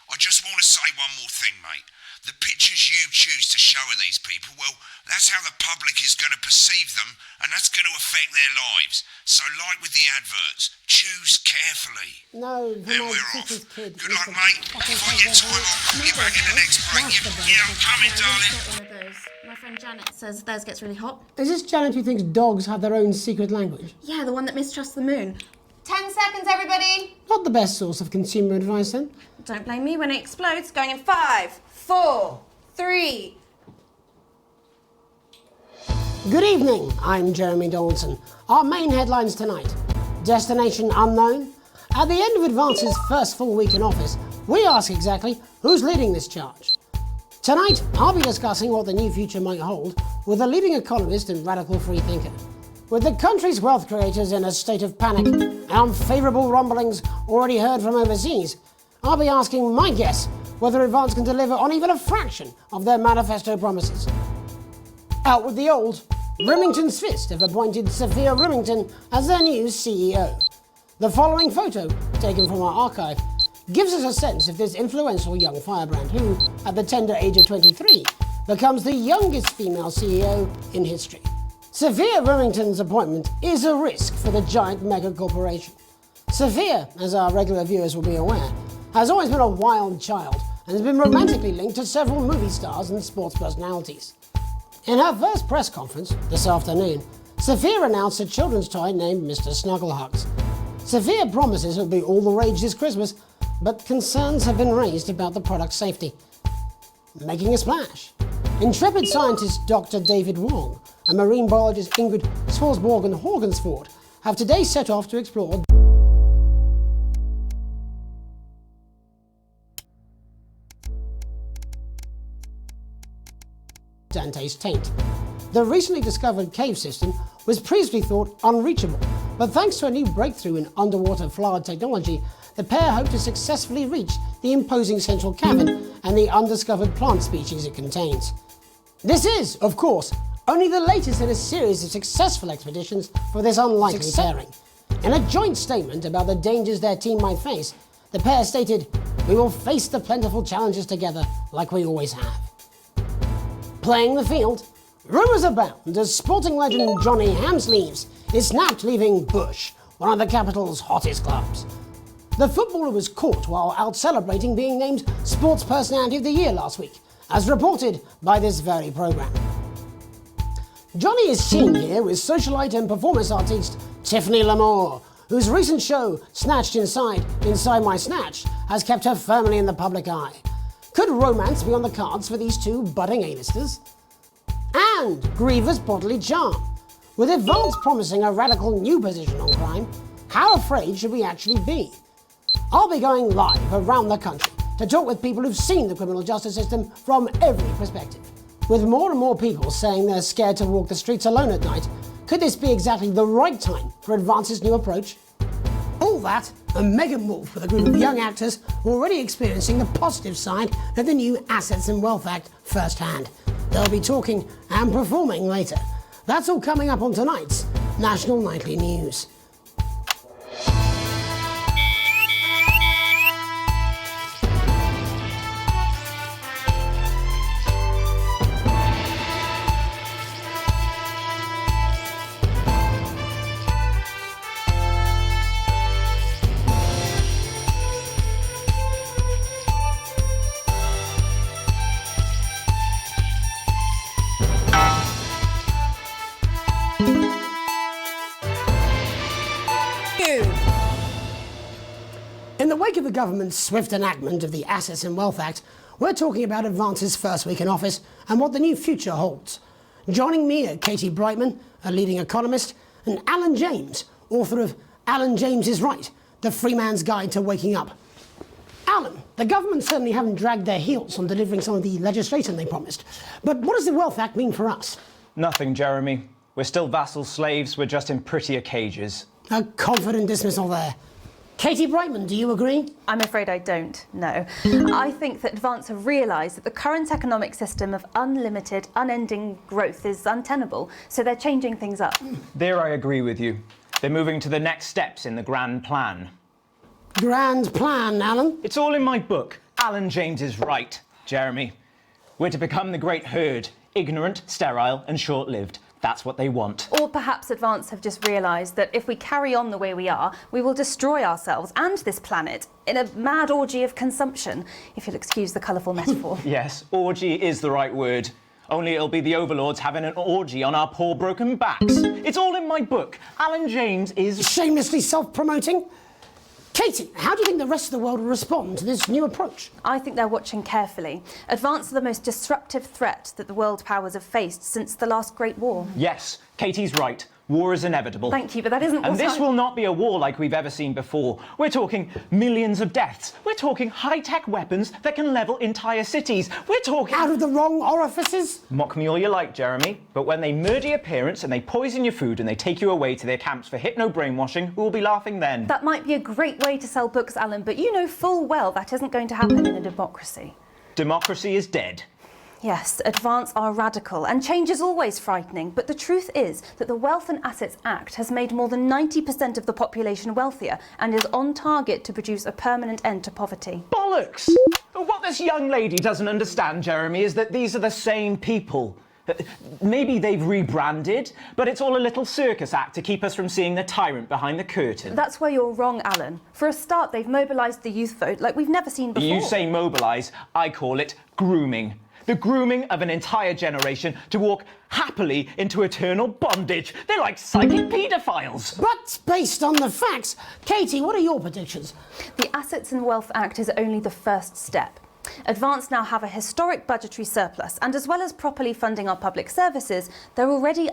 I just want to say one more thing, mate. The pictures you choose to show of these people, well, that's how the public is going to perceive them, and that's going to affect their lives. So like with the adverts, choose carefully. No, and we're off. Good luck, mate. If I get time, I'll call you back in the next break. Yeah, I'm coming, darling. One of those. My friend Janet says theirs gets really hot. Is this Janet who thinks dogs have their own secret language? Yeah, the one that mistrusts the moon. 10 seconds, everybody. Not the best source of consumer advice, then. Don't blame me when it explodes. Going in 5, 4, 3. Good evening, I'm Jeremy Dawson. Our main headlines tonight. Destination unknown. At the end of Advance's first full week in office, we ask exactly who's leading this charge. Tonight, I'll be discussing what the new future might hold with a leading economist and radical free thinker. With the country's wealth creators in a state of panic and unfavourable rumblings already heard from overseas, I'll be asking my guests whether Advance can deliver on even a fraction of their manifesto promises. Out with the old, Remington's Fist have appointed Sophia Remington as their new CEO. The following photo, taken from our archive, gives us a sense of this influential young firebrand who, at the tender age of 23, becomes the youngest female CEO in history. Sophia Remington's appointment is a risk for the giant mega corporation. Sophia, as our regular viewers will be aware, has always been a wild child and has been romantically linked to several movie stars and sports personalities. In her first press conference this afternoon, Sophia announced a children's toy named Mr. Snugglehugs. Sophia promises it'll be all the rage this Christmas, but concerns have been raised about the product's safety. Making a splash. Intrepid scientist Dr. David Wong and marine biologist Ingrid Swarsborgen-Horgensford have today set off to explore Dante's taint. The recently discovered cave system was previously thought unreachable, but thanks to a new breakthrough in underwater flood technology, the pair hope to successfully reach the imposing central cavern and the undiscovered plant species it contains. This is, of course, only the latest in a series of successful expeditions for this unlikely pairing. In a joint statement about the dangers their team might face, the pair stated, "We will face the plentiful challenges together like we always have." Playing the field, rumours abound as sporting legend Johnny Hamsleeves is snapped leaving Bush, one of the capital's hottest clubs. The footballer was caught while out celebrating being named Sports Personality of the Year last week, as reported by this very programme. Johnny is seen here with socialite and performance artiste Tiffany L'Amour, whose recent show, Snatched Inside My Snatch, has kept her firmly in the public eye. Could romance be on the cards for these two budding A-listers? And grievous bodily charm. With Advance promising a radical new position on crime, how afraid should we actually be? I'll be going live around the country to talk with people who've seen the criminal justice system from every perspective. With more and more people saying they're scared to walk the streets alone at night, could this be exactly the right time for Advance's new approach? All that and mega move with a group of young actors already experiencing the positive side of the new Assets and Wealth Act firsthand. They'll be talking and performing later. That's all coming up on tonight's National Nightly News. In the wake of the government's swift enactment of the Assets and Wealth Act, we're talking about Advance's first week in office and what the new future holds. Joining me are Katie Brightman, a leading economist, and Alan James, author of Alan James is Right, The Free Man's Guide to Waking Up. Alan, the government certainly haven't dragged their heels on delivering some of the legislation they promised. But what does the Wealth Act mean for us? Nothing, Jeremy. We're still vassal slaves, we're just in prettier cages. A confident dismissal there. Katie Brightman, do you agree? I'm afraid I don't, no. I think that Advance have realised that the current economic system of unlimited, unending growth is untenable, so they're changing things up. There I agree with you. They're moving to the next steps in the grand plan. Grand plan, Alan? It's all in my book. Alan James is Right, Jeremy. We're to become the great herd, ignorant, sterile and short-lived. That's what they want. Or perhaps Advance have just realised that if we carry on the way we are, we will destroy ourselves and this planet in a mad orgy of consumption, if you'll excuse the colourful metaphor. Yes, orgy is the right word. Only it'll be the overlords having an orgy on our poor broken backs. It's all in my book. Alan James is... Shamelessly self-promoting? Katie, how do you think the rest of the world will respond to this new approach? I think they're watching carefully. Advance are the most disruptive threat that the world powers have faced since the last Great War. Yes, Katie's right. War is inevitable. Thank you, but that isn't what And this will not be a war like we've ever seen before. We're talking millions of deaths. We're talking high-tech weapons that can level entire cities. We're talking... Out of the wrong orifices? Mock me all you like, Jeremy, but when they murder your parents and they poison your food and they take you away to their camps for hypno-brainwashing, who will be laughing then? That might be a great way to sell books, Alan, but you know full well that isn't going to happen in a democracy. Democracy is dead. Yes, Advance are radical, and change is always frightening, but the truth is that the Wealth and Assets Act has made more than 90% of the population wealthier and is on target to produce a permanent end to poverty. Bollocks! What this young lady doesn't understand, Jeremy, is that these are the same people. Maybe they've rebranded, but it's all a little circus act to keep us from seeing the tyrant behind the curtain. That's where you're wrong, Alan. For a start, they've mobilised the youth vote like we've never seen before. You say mobilise, I call it grooming. The grooming of an entire generation to walk happily into eternal bondage. They're like psychic paedophiles. But based on the facts, Katie, what are your predictions? The Assets and Wealth Act is only the first step. Advance now have a historic budgetary surplus, and as well as properly funding our public services, they're already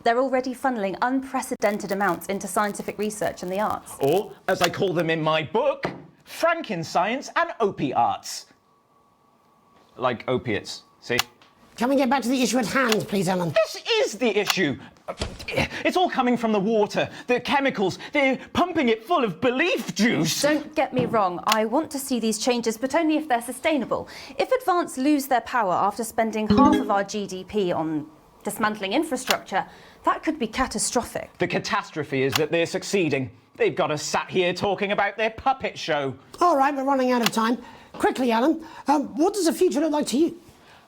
funneling unprecedented amounts into scientific research and the arts. Or, as I call them in my book, Frankenscience and Opie-arts. Like opiates, see? Can we get back to the issue at hand, please, Alan? This is the issue. It's all coming from the water, the chemicals. They're pumping it full of belief juice. Don't get me wrong. I want to see these changes, but only if they're sustainable. If Advance lose their power after spending half of our GDP on dismantling infrastructure, That could be catastrophic. The catastrophe is that they're succeeding. They've got us sat here talking about their puppet show. All right, we're running out of time. Quickly, Alan, what does the future look like to you?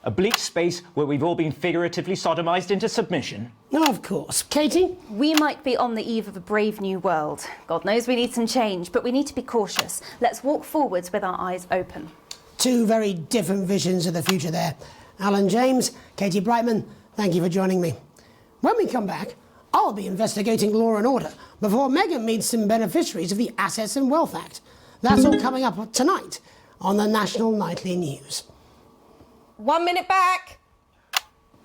A bleak space where we've all been figuratively sodomised into submission. No, of course. Katie? We might be on the eve of a brave new world. God knows we need some change, but we need to be cautious. Let's walk forwards with our eyes open. Two very different visions of the future there. Alan James, Katie Brightman, thank you for joining me. When we come back, I'll be investigating law and order before Megan meets some beneficiaries of the Assets and Wealth Act. That's all coming up tonight on the National Nightly News. 1 minute back.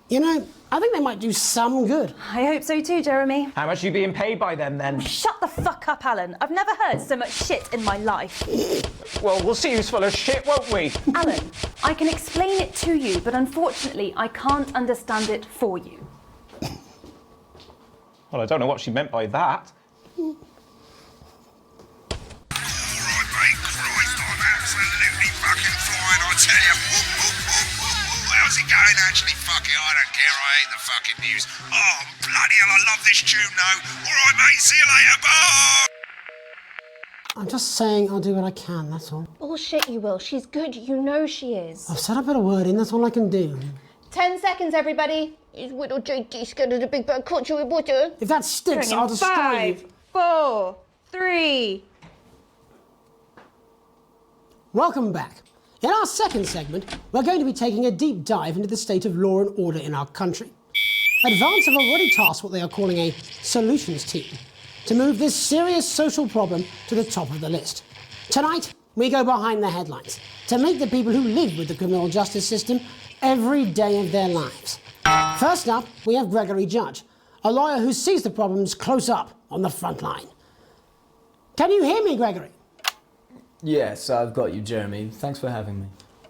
You know, I think they might do some good. I hope so too, Jeremy. How much are you being paid by them, then? Shut the fuck up, Alan. I've never heard so much shit in my life. Well, we'll see who's full of shit, won't we? Alan, I can explain it to you, but unfortunately, I can't understand it for you. Well, I don't know what she meant by that. Right, mate, Christ, I'm absolutely fucking flying, I tell you. How's it going, actually? Fuck it, I don't care, I hate the fucking news. Oh, bloody hell, I love this tune, though. All right, mate, see you later, bye! I'm just saying I'll do what I can, that's all. Bullshit, you will. She's good. You know she is. I've said a bit of word in, that's all I can do. 10 seconds, everybody. Is little JD scared of the big bad culture with water? If that sticks, I'll destroy you. 5, 4, 3. Welcome back. In our second segment, we're going to be taking a deep dive into the state of law and order in our country. Advance have already tasked what they are calling a solutions team to move this serious social problem to the top of the list. Tonight, we go behind the headlines to meet the people who live with the criminal justice system every day of their lives. First up, we have Gregory Judge, a lawyer who sees the problems close up on the front line. Can you hear me, Gregory? Yes, I've got you, Jeremy. Thanks for having me.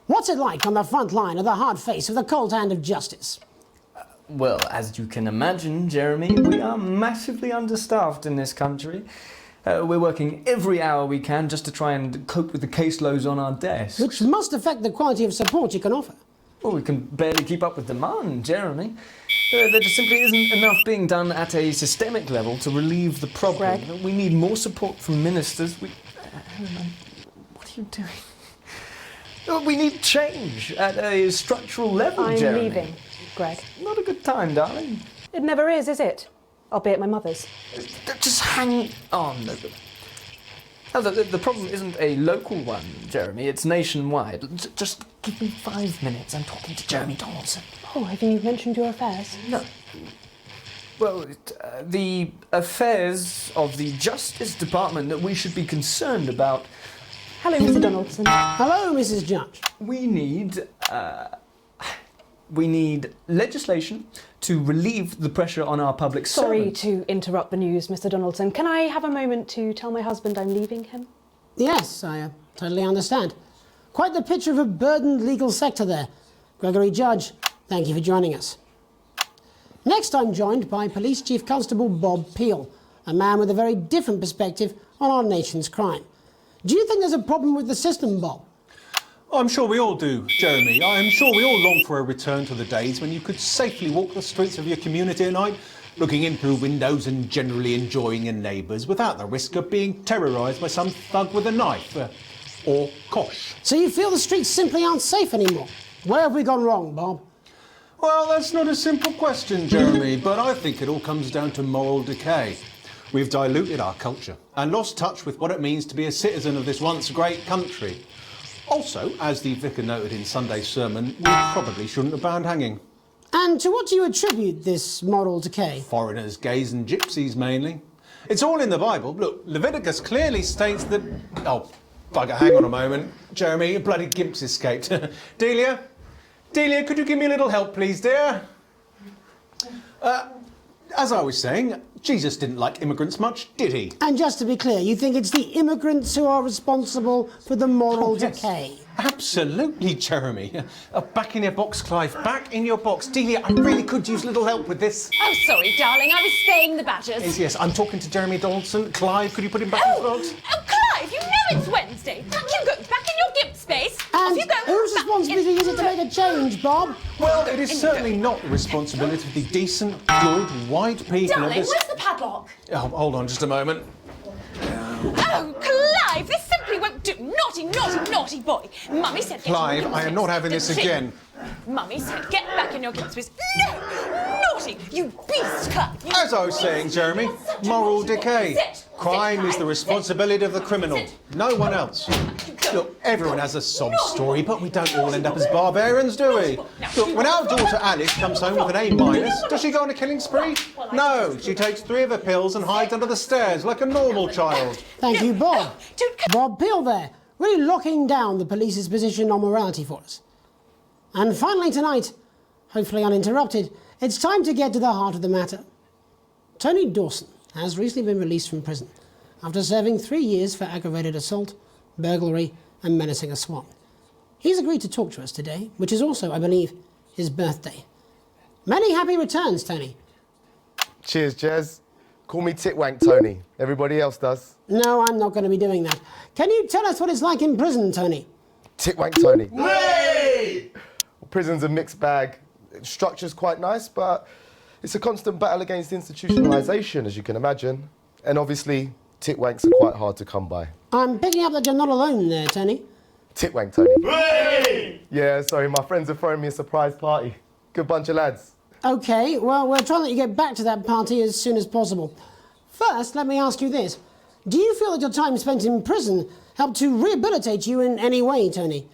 What's it like on the front line of the hard face of the cold hand of justice? Well, as you can imagine, Jeremy, we are massively understaffed in this country. We're working every hour we can just to try and cope with the caseloads on our desks. Which must affect the quality of support you can offer. Well, we can barely keep up with demand, Jeremy. There just simply isn't enough being done at a systemic level to relieve the problem. Greg? We need more support from ministers. What are you doing? We need change at a structural level, I'm Jeremy. leaving, Greg. Not a good time, darling. It never is it? I'll be at my mother's. Just hang on. No, the problem isn't a local one, Jeremy. It's nationwide. Just give me 5 minutes. I'm talking to Jeremy Donaldson. Oh, have you mentioned your affairs? No. Well, the affairs of the Justice Department that we should be concerned about. Hello, Mr. Donaldson. Hello, Mrs. Judge. We need legislation to relieve the pressure on our public Sorry servants. to interrupt the news, Mr. Donaldson. Can I have a moment to tell my husband I'm leaving him? Yes, I totally understand. Quite the picture of a burdened legal sector there. Gregory Judge, thank you for joining us. Next, I'm joined by Police Chief Constable Bob Peel, a man with a very different perspective on our nation's crime. Do you think there's a problem with the system, Bob? I'm sure we all do, Jeremy. I'm sure we all long for a return to the days when you could safely walk the streets of your community at night, looking in through windows and generally enjoying your neighbours without the risk of being terrorised by some thug with a knife. Or kosh. So you feel the streets simply aren't safe anymore? Where have we gone wrong, Bob? Well, that's not a simple question, Jeremy, but I think it all comes down to moral decay. We've diluted our culture and lost touch with what it means to be a citizen of this once great country. Also, as the vicar noted in Sunday's sermon, we probably shouldn't have banned hanging. And to what do you attribute this moral decay? Foreigners, gays and gypsies mainly. It's all in the Bible. Look, Leviticus clearly states that... Oh, bugger, hang on a moment. Jeremy, a bloody gimp's escaped. Delia, could you give me a little help, please, dear? As I was saying, Jesus didn't like immigrants much, did he? And just to be clear, you think it's the immigrants who are responsible for the moral decay? Absolutely, Jeremy. Back in your box, Clive. Back in your box. Delia, I really could use a little help with this. Oh, sorry, darling. I was spaying the badgers. Yes, I'm talking to Jeremy Donaldson. Clive, could you put him back in his box? Oh, Clive, you know it's Wednesday. Back you go. Back in your gimp space. And whose responsibility is it to make a change, Bob? Well, it is certainly not the responsibility of the decent, good, white people of Darling, this... where's the padlock? Oh, hold on just a moment. Oh, Clive, this simply won't do. Naughty, naughty, naughty boy. Mummy said get Clive, in your I am not having gibbets, this didn't again. she? Mummy said get back in your gibbets. No! Naughty! You beast, Clive! You As I was saying, Jeremy, moral decay. Crime is the responsibility of the criminal, no one else. Look, everyone has a sob story, but we don't all end up as barbarians, do we? Look, when our daughter Alice comes home with an A-, does she go on a killing spree? No, she takes 3 of her pills and hides under the stairs like a normal child. Thank you, Bob. Bob Peel there, really locking down the police's position on morality for us. And finally tonight, hopefully uninterrupted, it's time to get to the heart of the matter. Tony Dawson has recently been released from prison after serving 3 years for aggravated assault, burglary and menacing a swan. He's agreed to talk to us today, which is also, I believe, his birthday. Many happy returns, Tony. Cheers, Jez. Call me Titwank Tony. Everybody else does. No, I'm not going to be doing that. Can you tell us what it's like in prison, Tony? Titwank Tony. Way! Prison's a mixed bag. Structure's quite nice, but it's a constant battle against institutionalisation, as you can imagine. And obviously, titwanks are quite hard to come by. I'm picking up that you're not alone there, Tony. Titwank Tony. Way! Yeah, sorry, my friends are throwing me a surprise party. Good bunch of lads. OK, well, we'll try and let you get back to that party as soon as possible. First, let me ask you this. Do you feel that your time spent in prison helped to rehabilitate you in any way, Tony?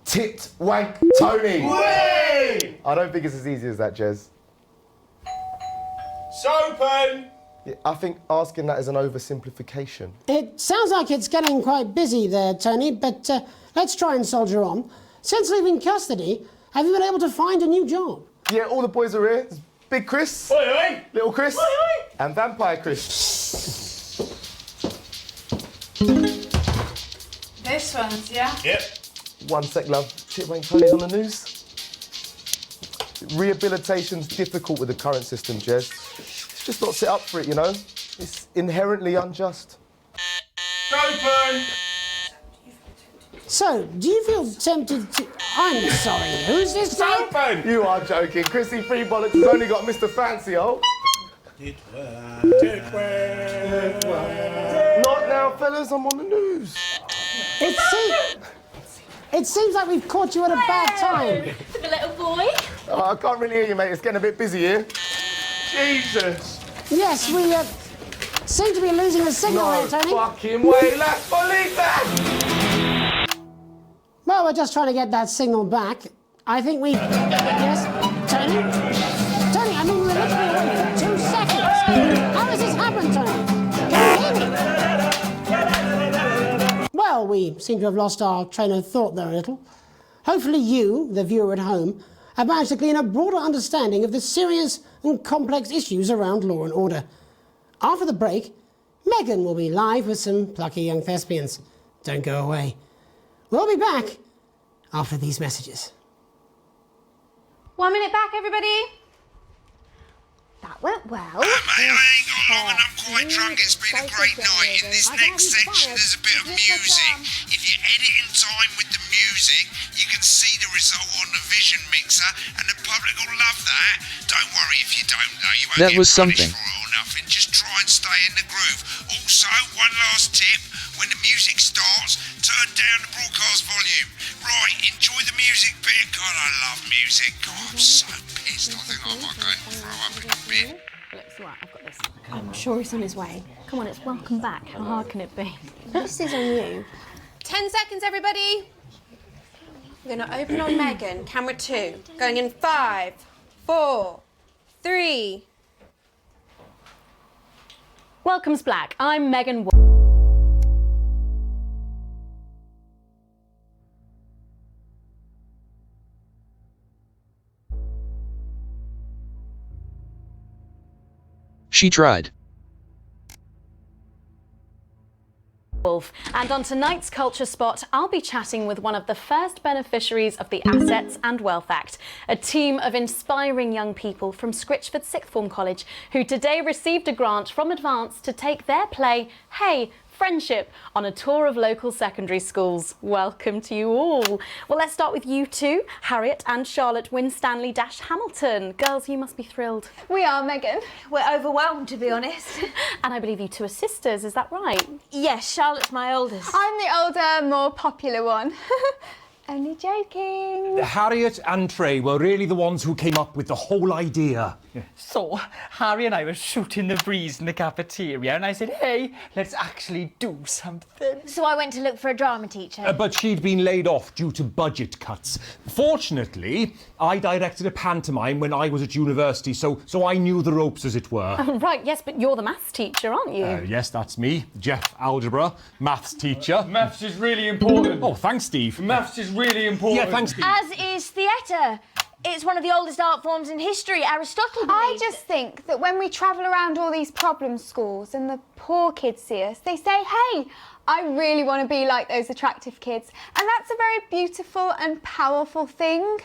Titwank Tony! Way! I don't think it's as easy as that, Jez. Sopen! Yeah, I think asking that is an oversimplification. It sounds like it's getting quite busy there, Tony, but let's try and soldier on. Since leaving custody, have you been able to find a new job? Yeah, all the boys are here. There's Big Chris, Oi, oi. Little Chris, Oi, oi. and Vampire Chris. This one's, yeah? Yep. 1 sec, love. Titwank Tony's on the news. Rehabilitation's difficult with the current system, Jez. It's just not set up for it, you know? It's inherently unjust. Open! So, do you feel tempted to... I'm sorry, who's this? Open! You are joking. Chrissy Freebollocks has only got Mr. Fancy, oh. Not now, fellas. I'm on the news. It seems like we've caught you at a bad time. For the little boy. Oh, I can't really hear you, mate. It's getting a bit busy here. Jesus. Yes, we seem to be losing the signal No here, Tony. fucking way. Let's believe that. Well, we're just trying to get that signal back. I think we... Yes, Tony? Tony, I mean, we're literally away for 2 seconds. How does this happen, Tony? Can you hear me? Well, we seem to have lost our train of thought there a little. Hopefully you, the viewer at home, have managed to glean a broader understanding of the serious and complex issues around law and order. After the break, Megan will be live with some plucky young thespians. Don't go away. We'll be back after these messages. 1 minute back, everybody. That went well. Mate, I ain't got long and I'm quite drunk. It's been a great night. In this next section, there's a bit of music. If you edit in time with the music, you can see the result on the Vision Mixer, and the public will love that. Don't worry if you don't, though. You won't That get was punished something. for it or nothing. Just try and stay in the groove. Also, one last tip. When the music starts, turn down the broadcast volume. Right, enjoy the music bit. God, I love music. God, I'm so pissed. I think I might go and throw up in a bit. Looks right, I've got this. I'm sure he's on his way. Come on, it's welcome back. How hard can it be? This is on you. 10 seconds, everybody. We're going to open on Megan. Camera 2. Going in 5, 4, 3. Welcome's Black. I'm Megan. She tried. Wolf. And on tonight's Culture Spot, I'll be chatting with one of the first beneficiaries of the Assets and Wealth Act, a team of inspiring young people from Scritchford Sixth Form College who today received a grant from Advance to take their play, Hey, Friendship on a tour of local secondary schools. Welcome to you all. Well, let's start with you two, Harriet and Charlotte Winstanley-Hamilton. Girls, you must be thrilled. We are, Megan. We're overwhelmed, to be honest. And I believe you two are sisters, is that right? Yes, Charlotte's my oldest. I'm the older, more popular one. Only joking. Harriet and Trey were really the ones who came up with the whole idea. So, Harry and I were shooting the breeze in the cafeteria and I said, hey, let's actually do something. So I went to look for a drama teacher. But she'd been laid off due to budget cuts. Fortunately, I directed a pantomime when I was at university, so I knew the ropes, as it were. Right, yes, but you're the maths teacher, aren't you? Yes, that's me, Jeff Algebra, maths teacher. Maths is really important. Oh, thanks, Steve. Maths is really important. Yeah, thanks, Steve. As is theatre. It's one of the oldest art forms in history. Aristotle believed I just think that when we travel around all these problem schools and the poor kids see us, they say, hey, I really want to be like those attractive kids. And that's a very beautiful and powerful thing.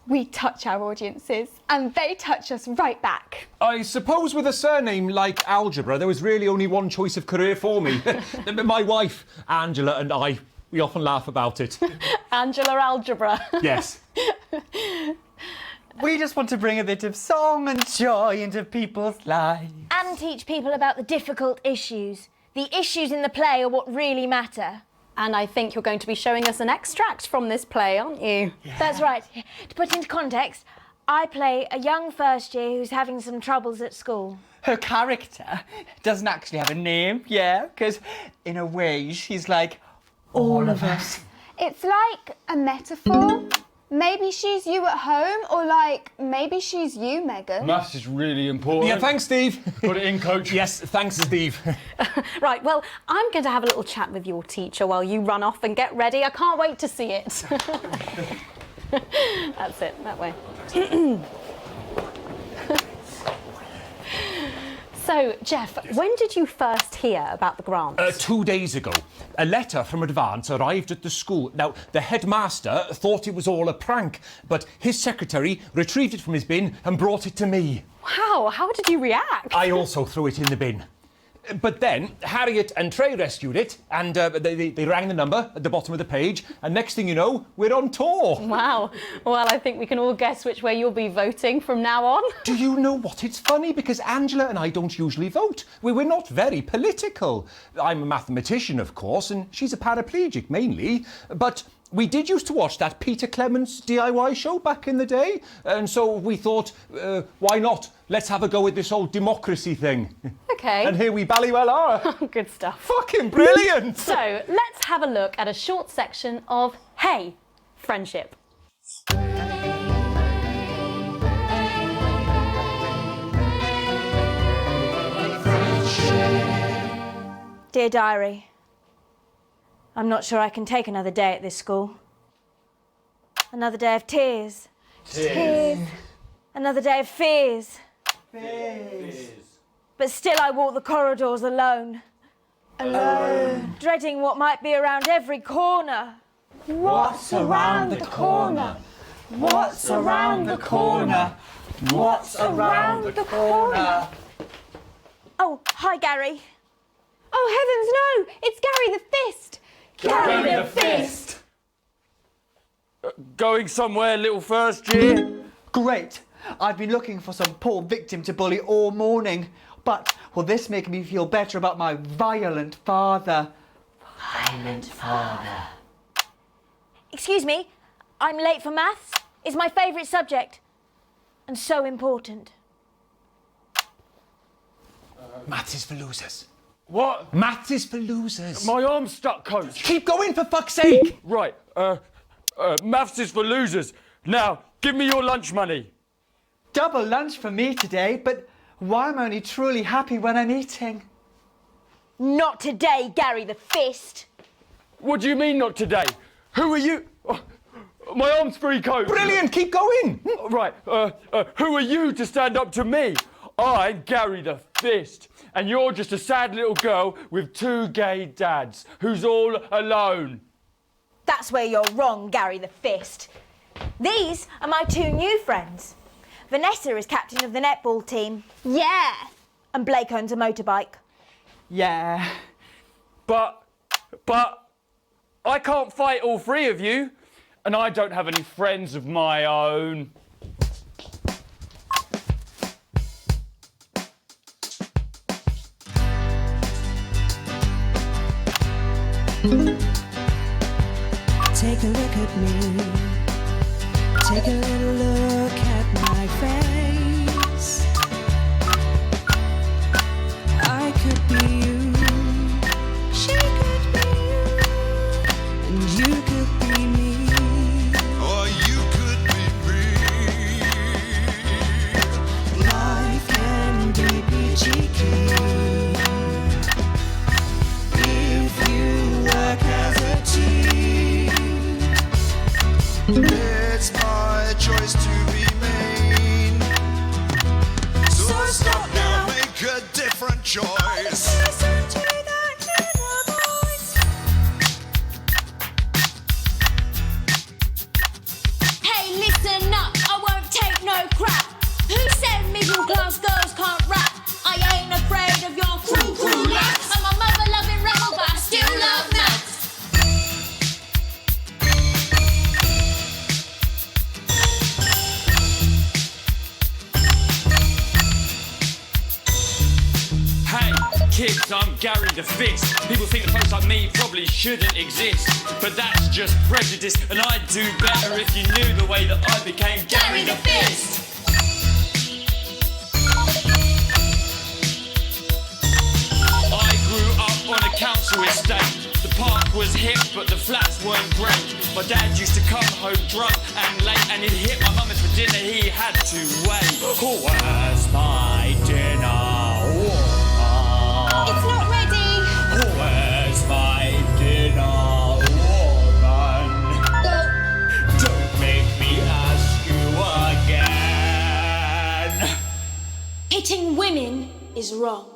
We touch our audiences and they touch us right back. I suppose with a surname like Algebra, there was really only one choice of career for me. My wife, Angela, and I, we often laugh about it. Angela Algebra. Yes. We just want to bring a bit of song and joy into people's lives. And teach people about the difficult issues. The issues in the play are what really matter. And I think you're going to be showing us an extract from this play, aren't you? Yeah. That's right. To put into context, I play a young first year who's having some troubles at school. Her character doesn't actually have a name, yeah, because in a way she's like all of us. It's like a metaphor. Maybe she's you at home, or like, maybe she's you, Megan. Maths is really important. Yeah, thanks, Steve. Put it in, coach. Yes, thanks, Steve. Right, well, I'm going to have a little chat with your teacher while you run off and get ready. I can't wait to see it. That's it, that way. So, Jeff, when did you first hear about the grant? 2 days ago. A letter from Advance arrived at the school. Now, the headmaster thought it was all a prank, but his secretary retrieved it from his bin and brought it to me. Wow, how did you react? I also threw it in the bin. But then Harriet and Trey rescued it, and they rang the number at the bottom of the page, and next thing you know, we're on tour. Wow. Well, I think we can all guess which way you'll be voting from now on. Do you know what? It's funny because Angela and I don't usually vote. We're not very political. I'm a mathematician, of course, and she's a paraplegic mainly, but we did used to watch that Peter Clements DIY show back in the day, and so we thought, why not? Let's have a go with this old democracy thing. Okay. And here we bally well are. Good stuff. Fucking brilliant! So, let's have a look at a short section of Hey, Friendship. Dear Diary, I'm not sure I can take another day at this school. Another day of tears. Tears. Another day of fears. Fears. But still I walk the corridors alone. Alone. Dreading what might be around every corner. What's around the corner? What's around the corner? What's around the corner? Oh, hi, Gary. Oh, heavens, no! It's Gary the Fist! Gary the Fist! Going somewhere, little first year? Great. I've been looking for some poor victim to bully all morning. But will this make me feel better about my violent father? Violent father. Excuse me, I'm late for maths. It's my favourite subject. And so important. Maths is for losers. What? Maths is for losers. My arm's stuck, coach. Keep going, for fuck's sake! Right, maths is for losers. Now, give me your lunch money. Double lunch for me today, but why am I only truly happy when I'm eating? Not today, Gary the Fist. What do you mean, not today? Who are you? Oh, my arm's free, coach. Brilliant, keep going. Right, who are you to stand up to me? I'm Gary the Fist, and you're just a sad little girl with two gay dads who's all alone. That's where you're wrong, Gary the Fist. These are my two new friends. Vanessa is captain of the netball team. Yeah. And Blake owns a motorbike. Yeah. But I can't fight all three of you, and I don't have any friends of my own. Take a look at me. Take a little look at my face. I could be you. She could be you. And you could be me. Or you could be me. Life can be peachy keen if you work as a team. It's my choice to remain. So stop now, make a different choice. Listen to that inner voice. Hey, listen up, I won't take no crap. Who said middle class girls can't rap? I ain't afraid of your cruel lads. I'm a mother loving rebel, but I still love maths. Hey, kids, I'm Gary the Fist. People think the folks like me probably shouldn't exist, but that's just prejudice, and I'd do better if you knew the way that I became Gary the Fist. I grew up on a council estate. The park was hip, but the flats weren't great. My dad used to come home drunk and late, and he'd hit my mum for dinner, he had to wait. Where's my dinner? It's not ready. Where's my dinner, woman? Don't make me ask you again. Hitting women is wrong.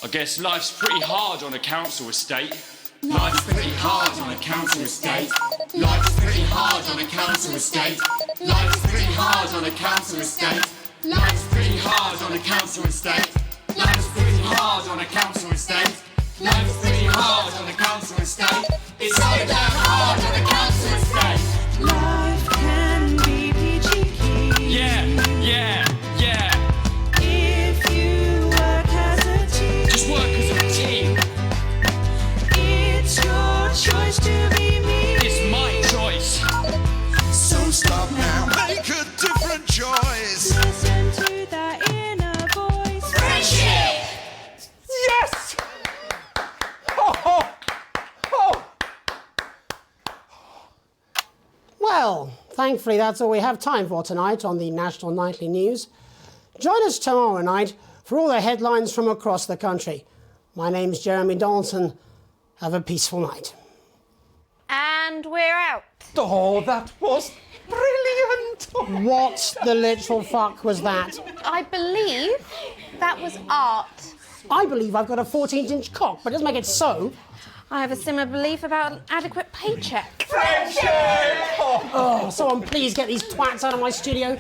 I guess life's pretty hard on a council estate. Life's pretty hard on a council estate. Life's pretty hard on a council estate. Life's pretty hard on a council estate. Life's pretty hard on a council estate. Life's pretty hard on a council estate. Life's pretty hard on a council estate. It's so damn hard on a council estate. Life can be peachy keen. Yeah. If you work as a team. Just work as a team. It's your choice to be me. It's my choice. So stop now, make a different choice. Listen to that inner voice. Friendship! Yes! Oh. Well, thankfully that's all we have time for tonight on the National Nightly News. Join us tomorrow night for all the headlines from across the country. My name's Jeremy Donaldson. Have a peaceful night. And we're out. Oh, that was brilliant! What the literal fuck was that? I believe that was art. I believe I've got a 14-inch cock, but it doesn't make it so. I have a similar belief about an adequate paycheck. Friendship! Oh, someone please get these twats out of my studio.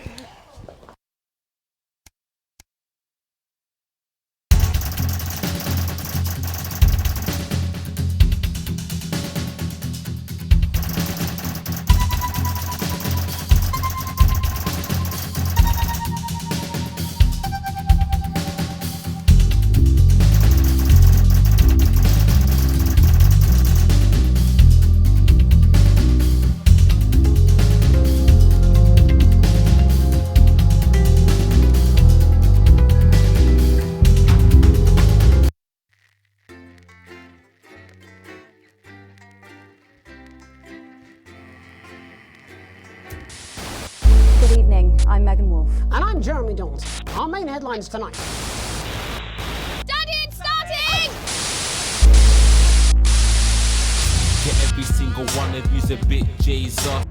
Good evening, I'm Megan Wolf. And I'm Jeremy Donaldson. Our main headlines tonight. Daddy, it's starting! Yeah, every single one of you's a bit J's up.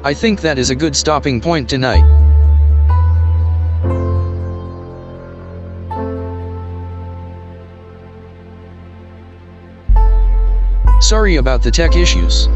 I think that is a good stopping point tonight. Sorry about the tech issues.